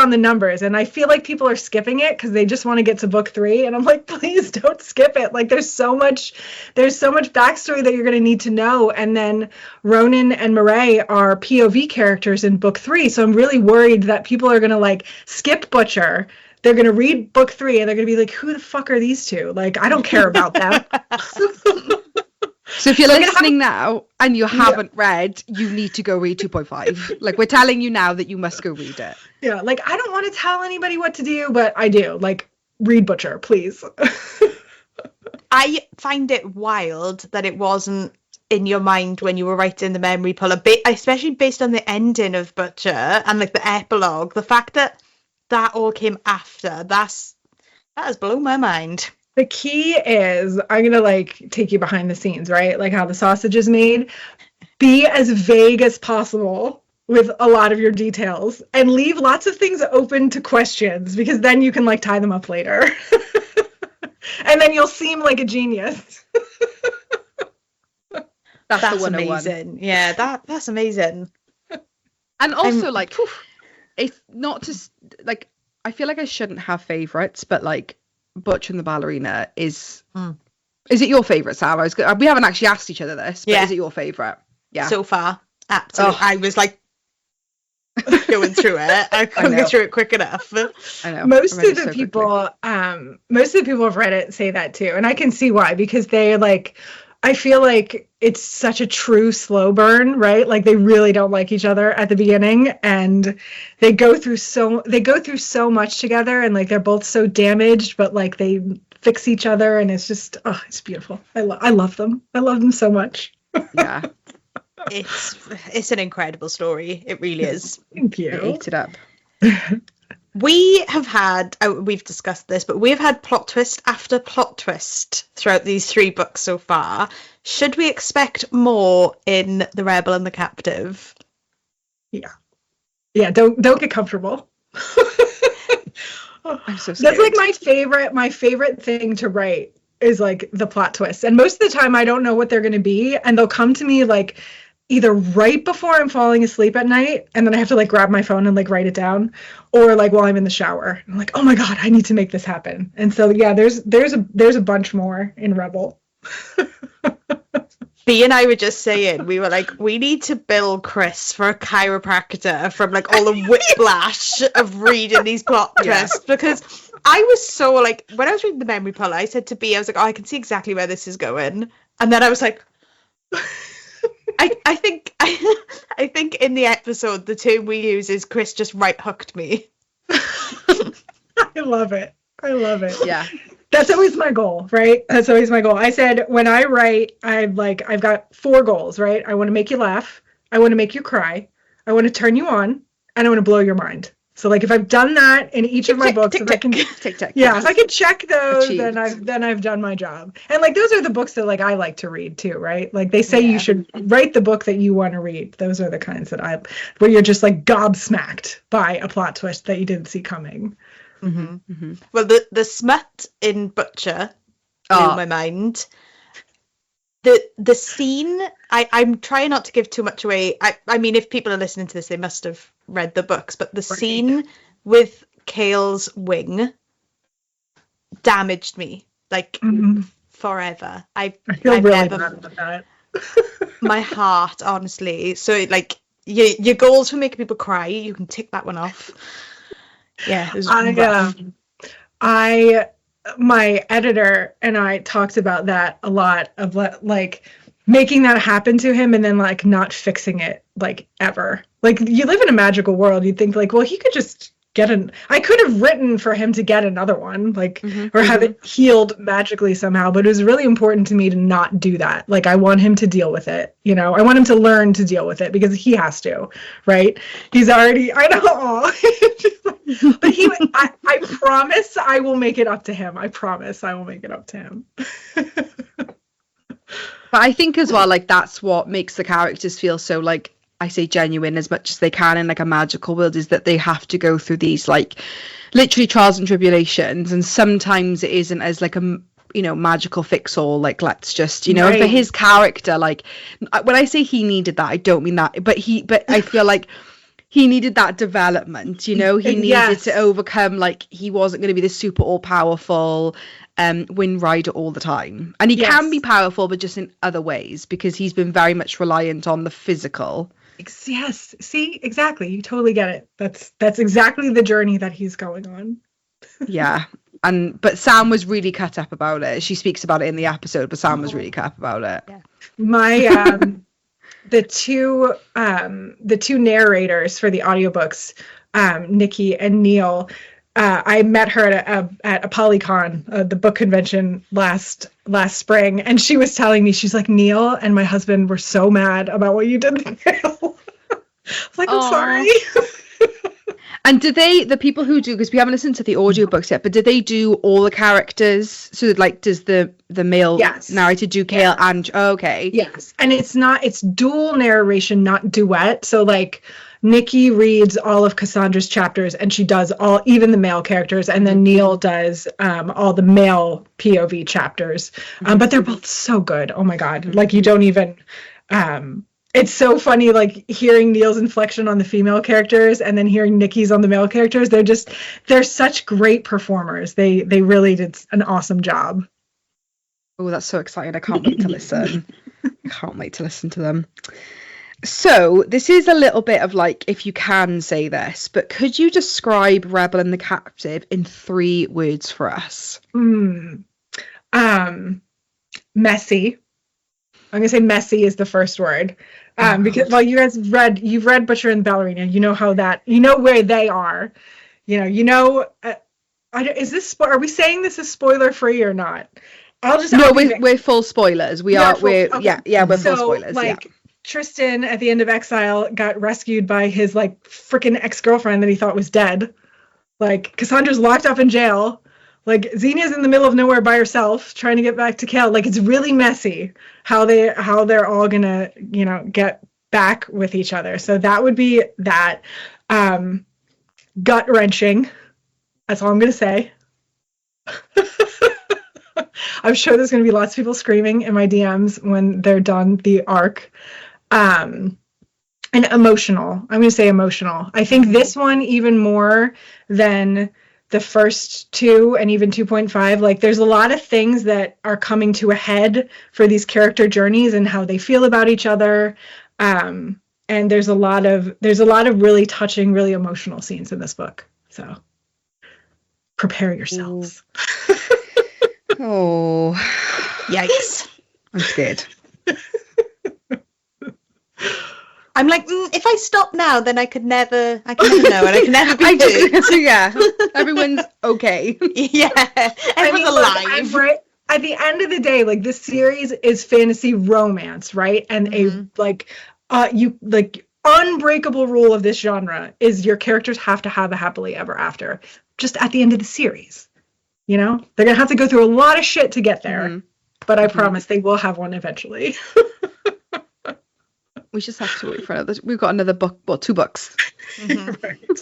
the numbers, and I feel like people are skipping it because they just want to get to book 3, and I'm like, please don't skip it. Like there's so much backstory that you're going to need to know, and then Ronan and Marae are POV characters in book 3, so I'm really worried that people are going to like skip Butcher. They're going to read book 3 and they're going to be like, who the fuck are these two? Like, I don't care about them. So if you're listening now and you haven't read, you need to go read 2.5. Like, we're telling you now that you must go read it. Yeah, like, I don't want to tell anybody what to do, but I do. Like, read Butcher, please. I find it wild that it wasn't in your mind when you were writing the memory puller, especially based on the ending of Butcher and like the epilogue. The fact that all came after, that has blown my mind. The key is, I'm going to like take you behind the scenes, right? Like how the sausage is made. Be as vague as possible with a lot of your details, and leave lots of things open to questions, because then you can like tie them up later. And then you'll seem like a genius. That's amazing. Yeah, that's amazing. And also like, it's not just like, I feel like I shouldn't have favorites, but like Butcher and the Ballerina is it your favorite, Sarah? We haven't actually asked each other this, but is it your favorite? Yeah, so far, absolutely. I was like going through it. I couldn't get through it quick enough. I know. Most of the people have read it say that too, and I can see why, because they like, I feel like it's such a true slow burn, right? Like they really don't like each other at the beginning, and they go through so much together, and like they're both so damaged, but like they fix each other, and it's just, it's beautiful. I love them. I love them so much. Yeah. It's an incredible story. It really is. Thank you. I ate it up. We have had, we've discussed this, but we've had plot twist after plot twist throughout these 3 books so far. Should we expect more in The Rebel and the Captive? Yeah, don't get comfortable. I'm so scared. That's like my favorite thing to write is like the plot twists. And most of the time I don't know what they're going to be, and they'll come to me like either right before I'm falling asleep at night, and then I have to like grab my phone and like write it down, or like while I'm in the shower. I'm like, oh my God, I need to make this happen. And so yeah, there's a bunch more in Rebel. B and I were just saying, we were like, we need to bill Kris for a chiropractor from like all the whiplash of reading these plot twists, because I was so like, when I was reading the memory puller, I said to B, I was like, I can see exactly where this is going, and then I was like, I think in the episode the term we use is Kris just right hooked me. I love it. Yeah. That's always my goal, right? That's always my goal. I said, when I write, I've got 4 goals, right? I want to make you laugh. I want to make you cry. I want to turn you on, and I want to blow your mind. So like, if I've done that in each of my books, if I can check those, Achieved. then I've done my job. And like, those are the books that like I like to read too, right? Like they say you should write the book that you want to read. Those are the kinds that where you're just like gobsmacked by a plot twist that you didn't see coming. Mm-hmm. Mm-hmm. Well, the smut in Butcher blew my mind. The scene, I'm trying not to give too much away. I mean, if people are listening to this, they must have read the books, but the scene with Kale's wing damaged me, like, forever. I feel really bad about that. My heart, honestly. So, like, your goals for making people cry, you can tick that one off. Yeah, it was my editor and I talked about that a lot, of like, making that happen to him and then like not fixing it like ever. Like you live in a magical world. You'd think like, well, he could just I could have written for him to get another one, like, or have it healed magically somehow, but it was really important to me to not do that. Like, I want him to deal with it, you know? I want him to learn to deal with it because he has to, right? He's already, I know, but I promise I will make it up to him. I promise I will make it up to him. But I think as well, like, that's what makes the characters feel so, like, I say genuine as much as they can in like a magical world, is that they have to go through these like literally trials and tribulations, and sometimes it isn't as like a, you know, magical fix all, like let's just, you know, Right. and for his character, like when I say he needed that, I don't mean that, but I feel like he needed that development, you know, he needed Yes. to overcome, like he wasn't going to be this super all powerful Wind Rider all the time, and he can be powerful but just in other ways because he's been very much reliant on the physical. Yes. See, exactly. You totally get it. That's exactly the journey that he's going on. Yeah. But Sam was really cut up about it. She speaks about it in the episode, but Sam was really cut up about it. Yeah. My the two narrators for the audiobooks, Nikki and Neil, I met her at a Polycon, the book convention last spring, and she was telling me, she's like, Neil and my husband were so mad about what you did to Neil. I was like, I'm sorry. And did the people who do, because we haven't listened to the audiobooks yet, but did they do all the characters? So like, does the male narrator do Kale and okay. Yes. And it's dual narration, not duet. So like Nikki reads all of Cassandra's chapters and she does even the male characters, and then Neil does all the male POV chapters. But they're both so good. Oh my God. Like you don't even it's so funny, like hearing Neil's inflection on the female characters and then hearing Nikki's on the male characters. They're such great performers. They really did an awesome job. Oh, that's so exciting. I can't wait to listen. I can't wait to listen to them. So this is a little bit of like, if you can say this, but could you describe Rebel and the Captive in 3 words for us? Messy. I'm gonna say messy is the first word. Because you've read Butcher and the Ballerina, you know you know where they are, are we saying this is spoiler free or not? We're full spoilers. We're full spoilers. Like, Tristan at the end of Exile got rescued by his like freaking ex-girlfriend that he thought was dead. Like Cassandra's locked up in jail. Like Xenia's in the middle of nowhere by herself trying to get back to Kel. Like it's really messy how they're all gonna, get back with each other. So that would be that. Gut wrenching. That's all I'm gonna say. I'm sure there's gonna be lots of people screaming in my DMs when they're done the arc. And emotional. I'm gonna say emotional. I think this one even more than the first 2 and even 2.5, like there's a lot of things that are coming to a head for these character journeys and how they feel about each other. And there's a lot of really touching, really emotional scenes in this book. So prepare yourselves. Oh, Yikes. I'm scared. I'm like, if I stop now, then I could never know, and I can never be duped. Yeah, everyone's okay. Yeah, everyone's alive. Right at the end of the day, like this series is fantasy romance, right? And unbreakable rule of this genre is your characters have to have a happily ever after. Just at the end of the series, they're gonna have to go through a lot of shit to get there, but I promise they will have one eventually. We just have to wait for another. We've got another book, 2 books. Right.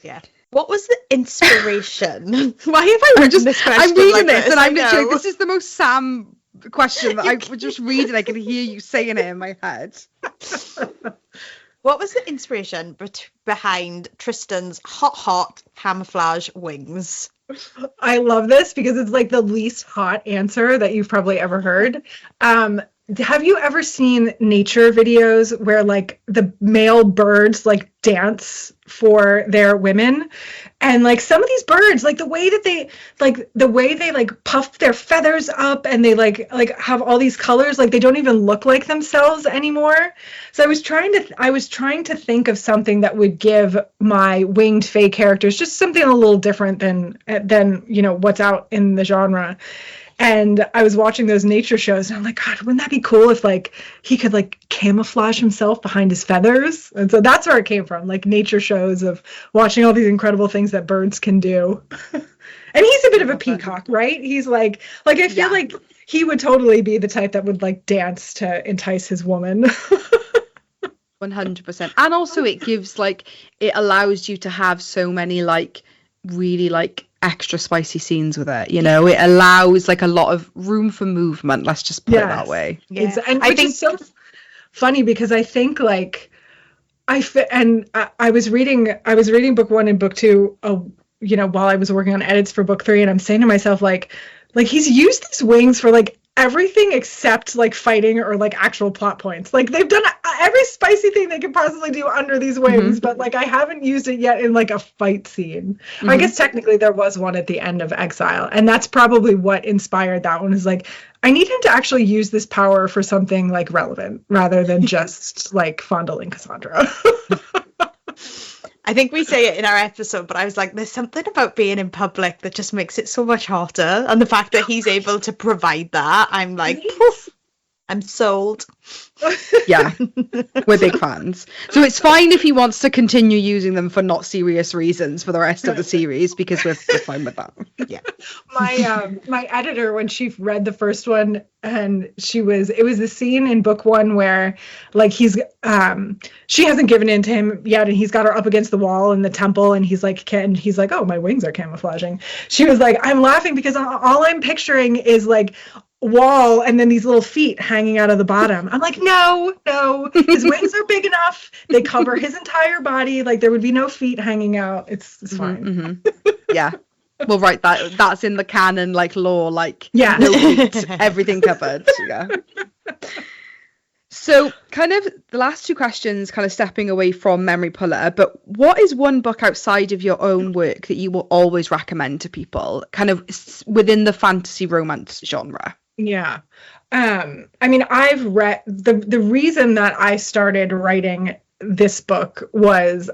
Yeah. What was the inspiration? Why have I written this question? I'm reading like this, and I'm literally. know. This is the most Sam question that I was just reading. I can hear you saying it in my head. What was the inspiration behind Tristan's hot camouflage wings? I love this because it's like the least hot answer that you've probably ever heard. have you ever seen nature videos where like the male birds like dance for their women? And like some of these birds, like the way they like puff their feathers up and they like have all these colors, like they don't even look like themselves anymore. So I was trying to think of something that would give my winged fae characters just something a little different than what's out in the genre. And I was watching those nature shows and I'm like, God, wouldn't that be cool if like he could like camouflage himself behind his feathers? And so that's where it came from, like nature shows of watching all these incredible things that birds can do. And he's a bit of a peacock, right? He's like I feel like he would totally be the type that would like dance to entice his woman. 100%. And also it allows you to have so many like really like extra spicy scenes with it, it allows like a lot of room for movement, let's just put it that way. And I think it's so funny because I think like I was reading book 1 and book 2 while I was working on edits for book 3, and I'm saying to myself like he's used these wings for like everything except like fighting or like actual plot points. Like they've done every spicy thing they could possibly do under these wings, but like I haven't used it yet in like a fight scene. I guess technically there was one at the end of Exile, and that's probably what inspired that one, is like I need him to actually use this power for something like relevant rather than just like fondling Cassandra. I think we say it in our episode, but I was like, there's something about being in public that just makes it so much hotter. And the fact that he's able to provide that, I'm like, poof, I'm sold. Yeah, we're big fans. So it's fine if he wants to continue using them for not serious reasons for the rest of the series, because we're fine with that. Yeah. My editor, when she read the first one, and it was the scene in book 1 where like she hasn't given in to him yet, and he's got her up against the wall in the temple, and he's like, oh, my wings are camouflaging. She was like, I'm laughing because all I'm picturing is like wall and then these little feet hanging out of the bottom. I'm like, no, his wings are big enough, they cover his entire body, like there would be no feet hanging out. It's fine. Yeah, we'll write that's in the canon like lore, like yeah, no feet, everything covered. Yeah. So kind of the last 2 questions, kind of stepping away from Memory Puller, but what is one book outside of your own work that you will always recommend to people, kind of within the fantasy romance genre? Yeah. I mean, I've read the reason that I started writing this book was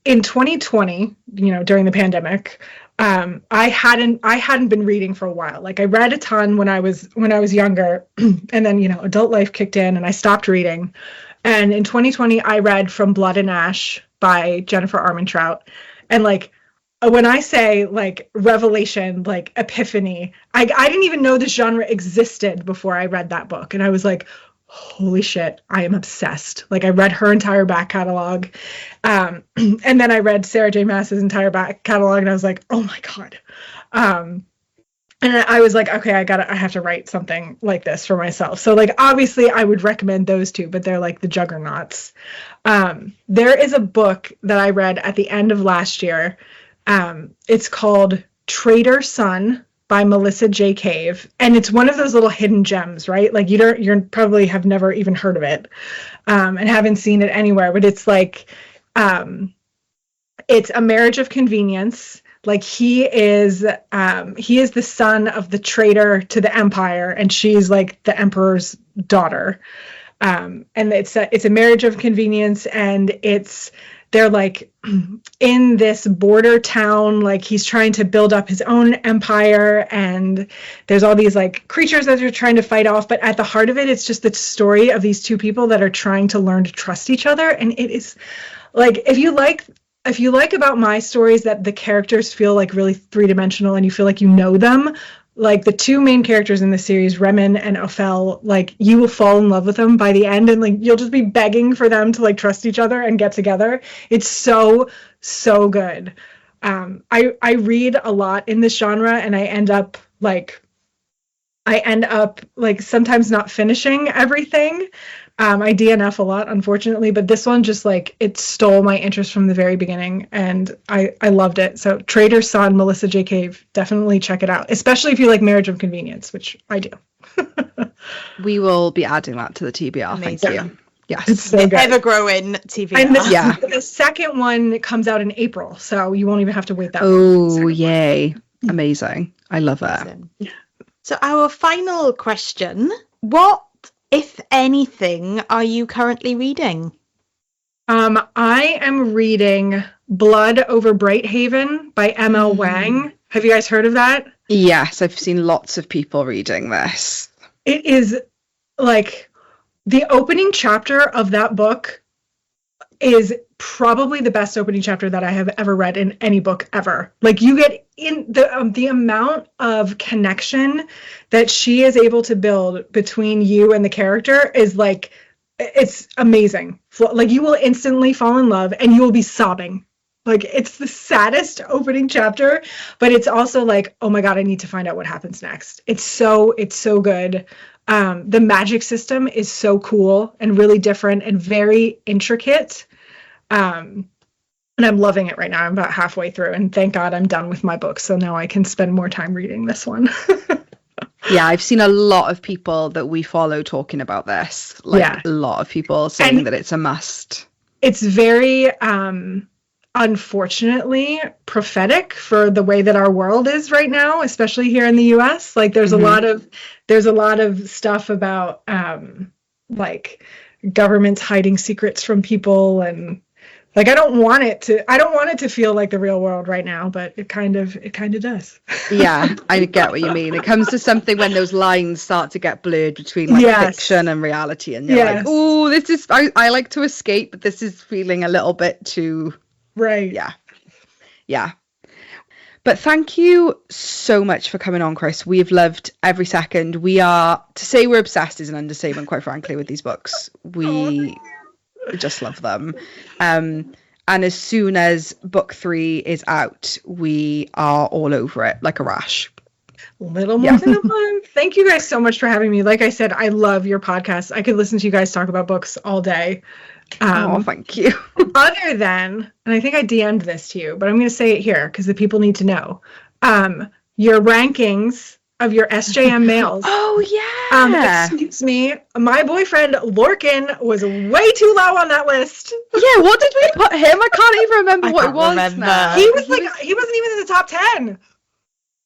in 2020, during the pandemic, I hadn't been reading for a while. Like I read a ton when I was younger, and then, adult life kicked in and I stopped reading. And in 2020, I read From Blood and Ash by Jennifer Armentrout. And like, when I say like revelation, like epiphany, I didn't even know this genre existed before I read that book. And I was like, holy shit, I am obsessed. Like I read her entire back catalog. And then I read Sarah J. Maas's entire back catalog, and I was like, oh my God. And I was like, okay, I have to write something like this for myself. So like, obviously I would recommend those 2, but they're like the juggernauts. There is a book that I read at the end of last year. It's called Traitor Son by Melissa J. Cave, and it's one of those little hidden gems, right? Like you probably have never even heard of it, and haven't seen it anywhere. But it's like, it's a marriage of convenience. Like he is the son of the traitor to the empire, and she's like the emperor's daughter. And it's a marriage of convenience, and they're like in this border town, like he's trying to build up his own empire, and there's all these like creatures that they're trying to fight off, but at the heart of it, it's just the story of these 2 people that are trying to learn to trust each other. And it is like, if you like about my stories that the characters feel like really 3-dimensional and you feel like you know them, like the 2 main characters in the series, Remen and Ophel, like you will fall in love with them by the end, and like you'll just be begging for them to like trust each other and get together. It's so good. I read a lot in this genre, and I end up like sometimes not finishing everything, I DNF a lot, unfortunately, but this one just like it stole my interest from the very beginning, and I loved it. So Trader's Son, Melissa J. Cave, definitely check it out, especially if you like Marriage of Convenience, which I do. We will be adding that to the TBR. Amazing. Thank you. Yes. It's so The good. ever-growing TV. And Yeah. the second one comes out in April, so you won't even have to wait that long. Oh, yay. Amazing. I love it. Amazing. So our final question, what, if anything, are you currently reading? I am reading Blood Over Brighthaven by M.L. Wang. Have you guys heard of that? Yes, I've seen lots of people reading this. It is like the opening chapter of that book is probably the best opening chapter that I have ever read in any book ever. Like you get in the amount of connection that she is able to build between you and the character is like, it's amazing. Like you will instantly fall in love and you will be sobbing. Like it's the saddest opening chapter, but it's also like, oh my God, I need to find out what happens next. It's so good. The magic system is so cool and really different and very intricate. And I'm loving it right now. I'm about halfway through, and thank God I'm done with my book. So now I can spend more time reading this one. Yeah, I've seen a lot of people that we follow talking about this. Like a lot of people saying that it's a must. It's very unfortunately prophetic for the way that our world is right now, especially here in the US. Like there's a lot of stuff about like governments hiding secrets from people, and like I don't want it to feel like the real world right now, but it kind of does. Yeah, I get what you mean. It comes to something when those lines start to get blurred between like fiction and reality, and you're like, oh, this is I like to escape, but this is feeling a little bit too right. Yeah. But thank you so much for coming on, Kris. We've loved every second. To say we're obsessed is an understatement, quite frankly, with these books. We just love them. And as soon as book 3 is out, we are all over it like a rash. Little more than a month. Thank you guys so much for having me. Like I said, I love your podcast. I could listen to you guys talk about books all day. Thank you. Other than, and I think I DM'd this to you, but I'm going to say it here because the people need to know. Your rankings of your SJM males. Oh, yeah. Excuse me. My boyfriend, Lorcan, was way too low on that list. Yeah, what did we put him? I can't even remember what it was now. He wasn't even in the top 10.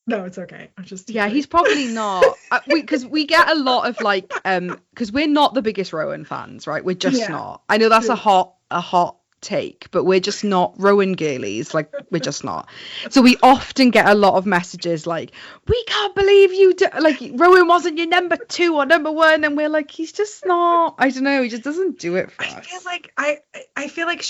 No, it's okay. I'm just he's probably not. Because we get a lot of like, because we're not the biggest Rowan fans, right? We're just not. I know that's a hot take, but we're just not Rowan girlies. Like we're just not. So we often get a lot of messages like, "We can't believe you like Rowan wasn't your number 2 or number 1," and we're like, he's just not. I don't know. He just doesn't do it for us. I feel like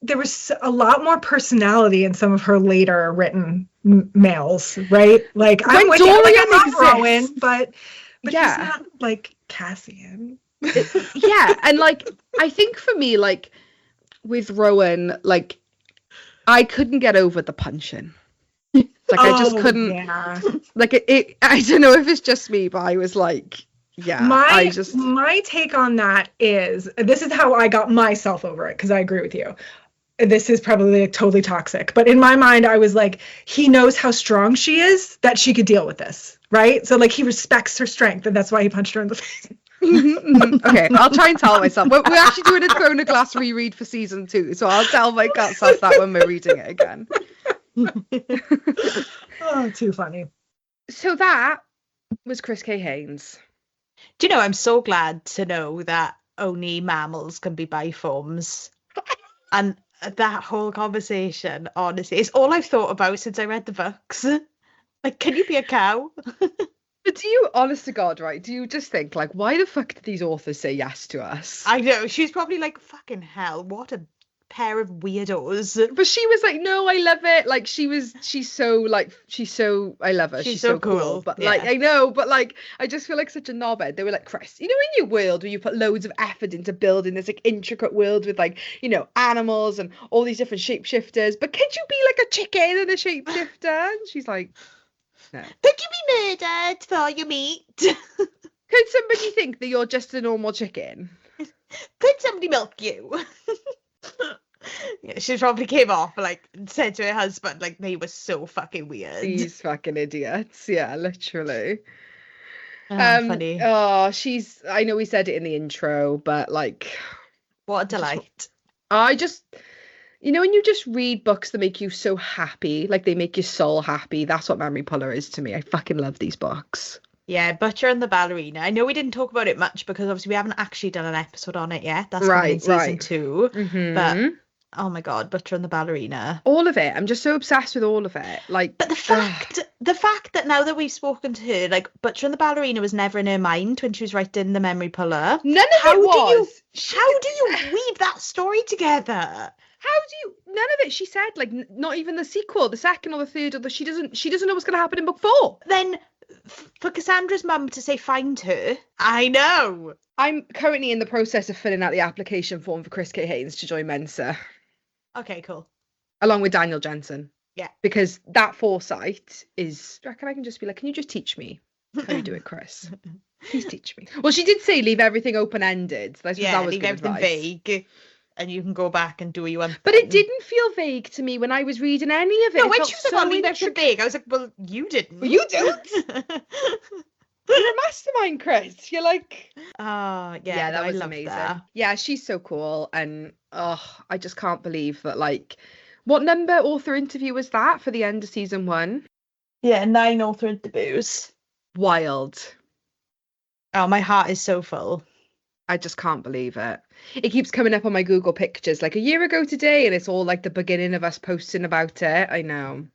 there was a lot more personality in some of her later written males, right? Like I'm with you, like, I love Rowan, but he's not like Cassian. And like I think for me, like with Rowan, like I couldn't get over the punching. Like I just couldn't. Yeah. Like it. I don't know if it's just me, but I was like, my take on that is this is how I got myself over it, because I agree with you. This is probably like totally toxic, but in my mind, I was like, he knows how strong she is, that she could deal with this, right? So like he respects her strength, and that's why he punched her in the face. Okay, I'll try and tell myself. We're actually doing a Throne of Glass reread for season 2, so I'll tell my guts off that when we're reading it again. Oh, too funny. So that was Kris K Haines. Do you know, I'm so glad to know that only mammals can be biforms. And that whole conversation, honestly, is all I've thought about since I read the books. Like, can you be a cow? But do you, honest to God, right, do you just think, like, why the fuck did these authors say yes to us? I know, she's probably like, fucking hell, what a pair of weirdos. But she was like, no, I love it. Like, she's so, I love her. She's so cool. But, like, I know, but, like, I just feel like such a knobhead. They were like, Kris, you know, in your world where you put loads of effort into building this, like, intricate world with, like, you know, animals and all these different shapeshifters, but could you be, like, a chicken and a shapeshifter? And she's like, no. Could you be murdered for your meat? Could somebody think that you're just a normal chicken? Could somebody milk you? Yeah, she probably came off like and said to her husband like they were so fucking weird. These fucking idiots. Yeah, literally. Funny. Oh, I know we said it in the intro, but like, What a delight. I just, when you just read books that make you so happy, like they make your soul happy, that's what Memory Puller is to me. I fucking love these books. Yeah, Butcher and the Ballerina. I know we didn't talk about it much because obviously we haven't actually done an episode on it yet. That's coming in season 2. Mm-hmm. But oh my god, Butcher and the Ballerina. All of it. I'm just so obsessed with all of it. Like, but the fact that now that we've spoken to her, like Butcher and the Ballerina was never in her mind when she was writing the Memory Puller. None of it was. How do you weave that story together? None of it, she said, like, not even the sequel, the second or the third, or she doesn't know what's going to happen in book 4. Then for Cassandra's mum to say find her, I know. I'm currently in the process of filling out the application form for Kris K Haines to join Mensa. Okay, cool. Along with Daniel Jensen. Yeah. Because that foresight is, I reckon I can just be like, can you just teach me how you do it, Chris? Please teach me. Well, she did say leave everything open-ended. Yeah, leave everything vague. And you can go back and do what you want. But it didn't feel vague to me when I was reading any of it. No, when she was like, oh, leave everything vague, I was like, well, you didn't. Well, you don't. You're a mastermind, Chris. You're like... yeah, that was amazing. That. Yeah, she's so cool. And, I just can't believe that, like... What number author interview was that for the end of season 1? Yeah, 9 author interviews. Wild. Oh, my heart is so full. I just can't believe it. It keeps coming up on my Google pictures like a year ago today, and it's all like the beginning of us posting about it. I know.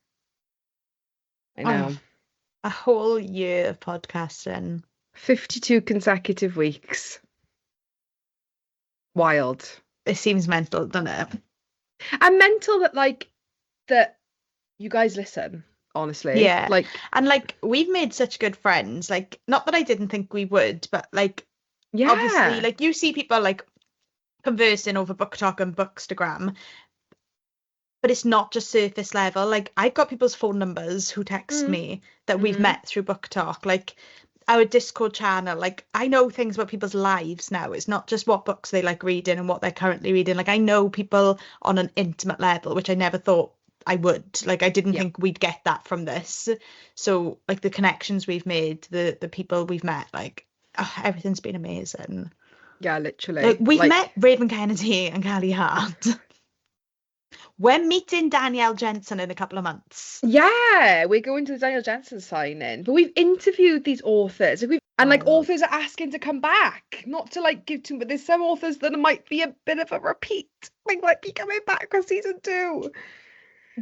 A whole year of podcasting. 52 consecutive weeks. Wild. It seems mental, doesn't it? And mental that you guys listen, honestly. Yeah. And we've made such good friends. Like, not that I didn't think we would, but like, yeah, obviously, like you see people like conversing over Book Talk and Bookstagram, but it's not just surface level. Like, I've got people's phone numbers who text me that we've met through Book Talk. Like, our Discord channel, like, I know things about people's lives now. It's not just what books they like reading and what they're currently reading. Like, I know people on an intimate level, which I never thought I would. Like, I didn't think we'd get that from this. So, like, the connections we've made, the people we've met, like, everything's been amazing. Yeah, literally. Like, we've met Raven Kennedy and Callie Hart. We're meeting Danielle Jensen in a couple of months. Yeah, we're going to the Danielle Jensen signing. But we've interviewed these authors. Authors are asking to come back. Not to like give to, but there's some authors that might be a bit of a repeat. Like, might be coming back for season 2.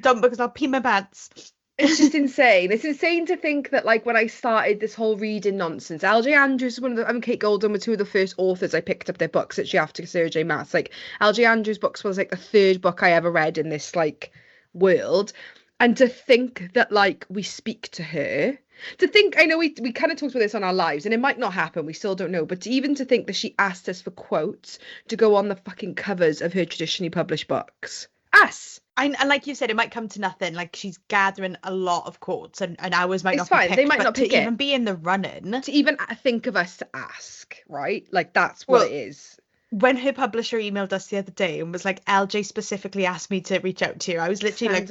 Don't, because I'll pee my pants. It's just insane. It's insane to think that, like, when I started this whole reading nonsense, LJ Andrews, and Kate Golden were 2 of the first authors I picked up their books actually after Sarah J. Maas. Like, LJ Andrews' books was like the 3rd book I ever read in this like world, and to think that like we speak to her, to think, I know we kind of talked about this on our lives, and it might not happen. We still don't know, but even to think that she asked us for quotes to go on the fucking covers of her traditionally published books. Us. And like you said, it might come to nothing. Like, she's gathering a lot of quotes, and ours might it's not fine. be picked, they might but not pick to it. even be in the running. To even think of us to ask, right? Like, that's what it is. When her publisher emailed us the other day and was like, LJ specifically asked me to reach out to you, I was literally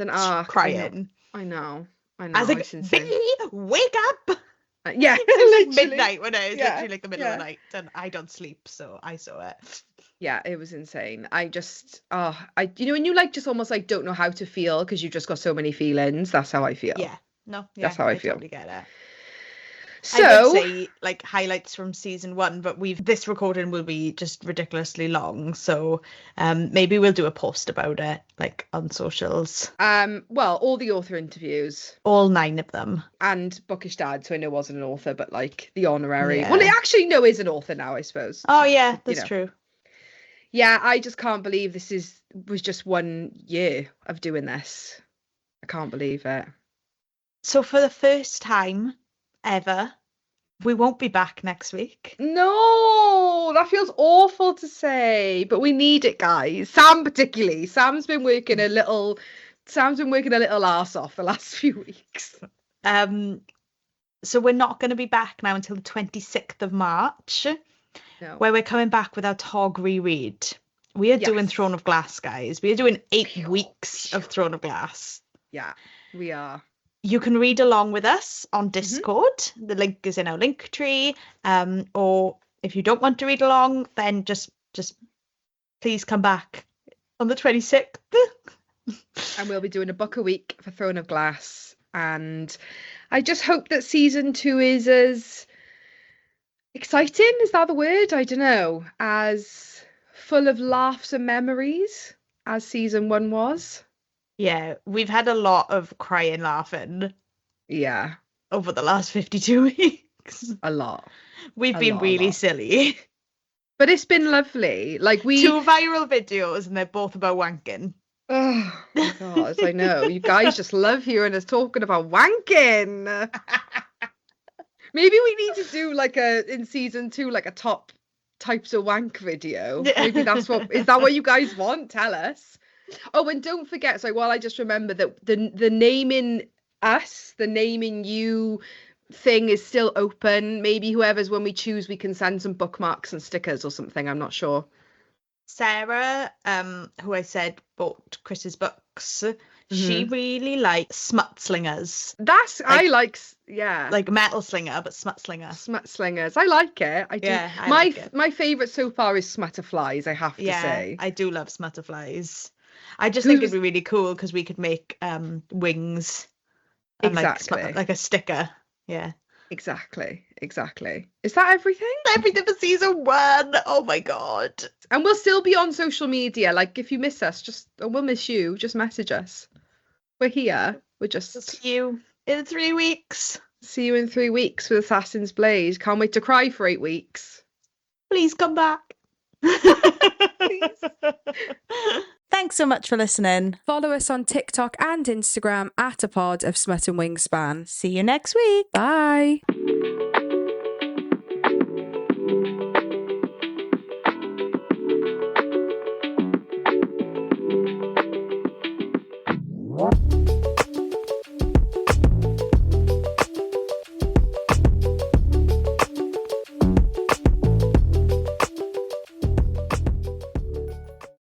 crying. I know. I was like, B, wake up! Yeah, it was midnight when it was literally like the middle of the night, and I don't sleep, so I saw it. Yeah, it was insane. I just, when you like just almost like don't know how to feel because you've just got so many feelings. That's how I feel. Yeah, that's how I feel. Totally get it. So, I would say like highlights from season 1, but this recording will be just ridiculously long, so maybe we'll do a post about it, like on socials. Well, all the author interviews, all 9 of them, and Bookish Dad, so I know wasn't an author, but like the honorary. Yeah. Well, they actually know is an author now, I suppose. Oh yeah, that's true. Yeah, I just can't believe this was just 1 year of doing this. I can't believe it. So for the first time ever, we won't be back next week. No, that feels awful to say, but we need it, guys. Sam particularly. Sam's been working a little arse off the last few weeks. So we're not going to be back now until the 26th of March. No. where we're coming back with our Tog reread. We are doing Yes. Throne of Glass, guys. We are doing 8 Phew, weeks of Throne of Glass. Yeah, we are. You can read along with us on Discord. The link is in our link tree. Or if you don't want to read along, then just please come back on the 26th. And we'll be doing a book a week for Throne of Glass. And I just hope that season 2 is as exciting, is that the word? I don't know. As full of laughs and memories as season 1 was. Yeah, we've had a lot of crying, laughing Yeah, over the last 52 weeks. a lot. We've A been lot, a really lot. silly. But it's been lovely. Like 2 viral videos and they're both about wanking. Oh my God, I know. You guys just love hearing us talking about wanking. Maybe we need to do in season 2, like a top types of wank video. Maybe is that what you guys want? Tell us. Oh, and don't forget, so while I just remember that the naming us, the naming you thing is still open. Maybe whoever's when we choose, we can send some bookmarks and stickers or something. I'm not sure. Sarah, who I said bought Chris's books, she really likes smut slingers. I like, yeah. Like metal slinger, but smut slinger. Smut slingers. I like it. I do. Yeah, I like it. My favourite so far is Smutterflies, I have to say. I do love smutterflies. I just think it'd be really cool because we could make wings and exactly. like a sticker. Yeah. Exactly. Is that everything? Everything for season 1. Oh my God. And we'll still be on social media. Like if you miss us, or we'll miss you, just message us. We're here. We're just see you in 3 weeks. See you in 3 weeks with Assassin's Blade. Can't wait to cry for 8 weeks. Please come back. Please. Thanks so much for listening. Follow us on TikTok and Instagram at A Pod of Smut and Wingspan. See you next week. Bye.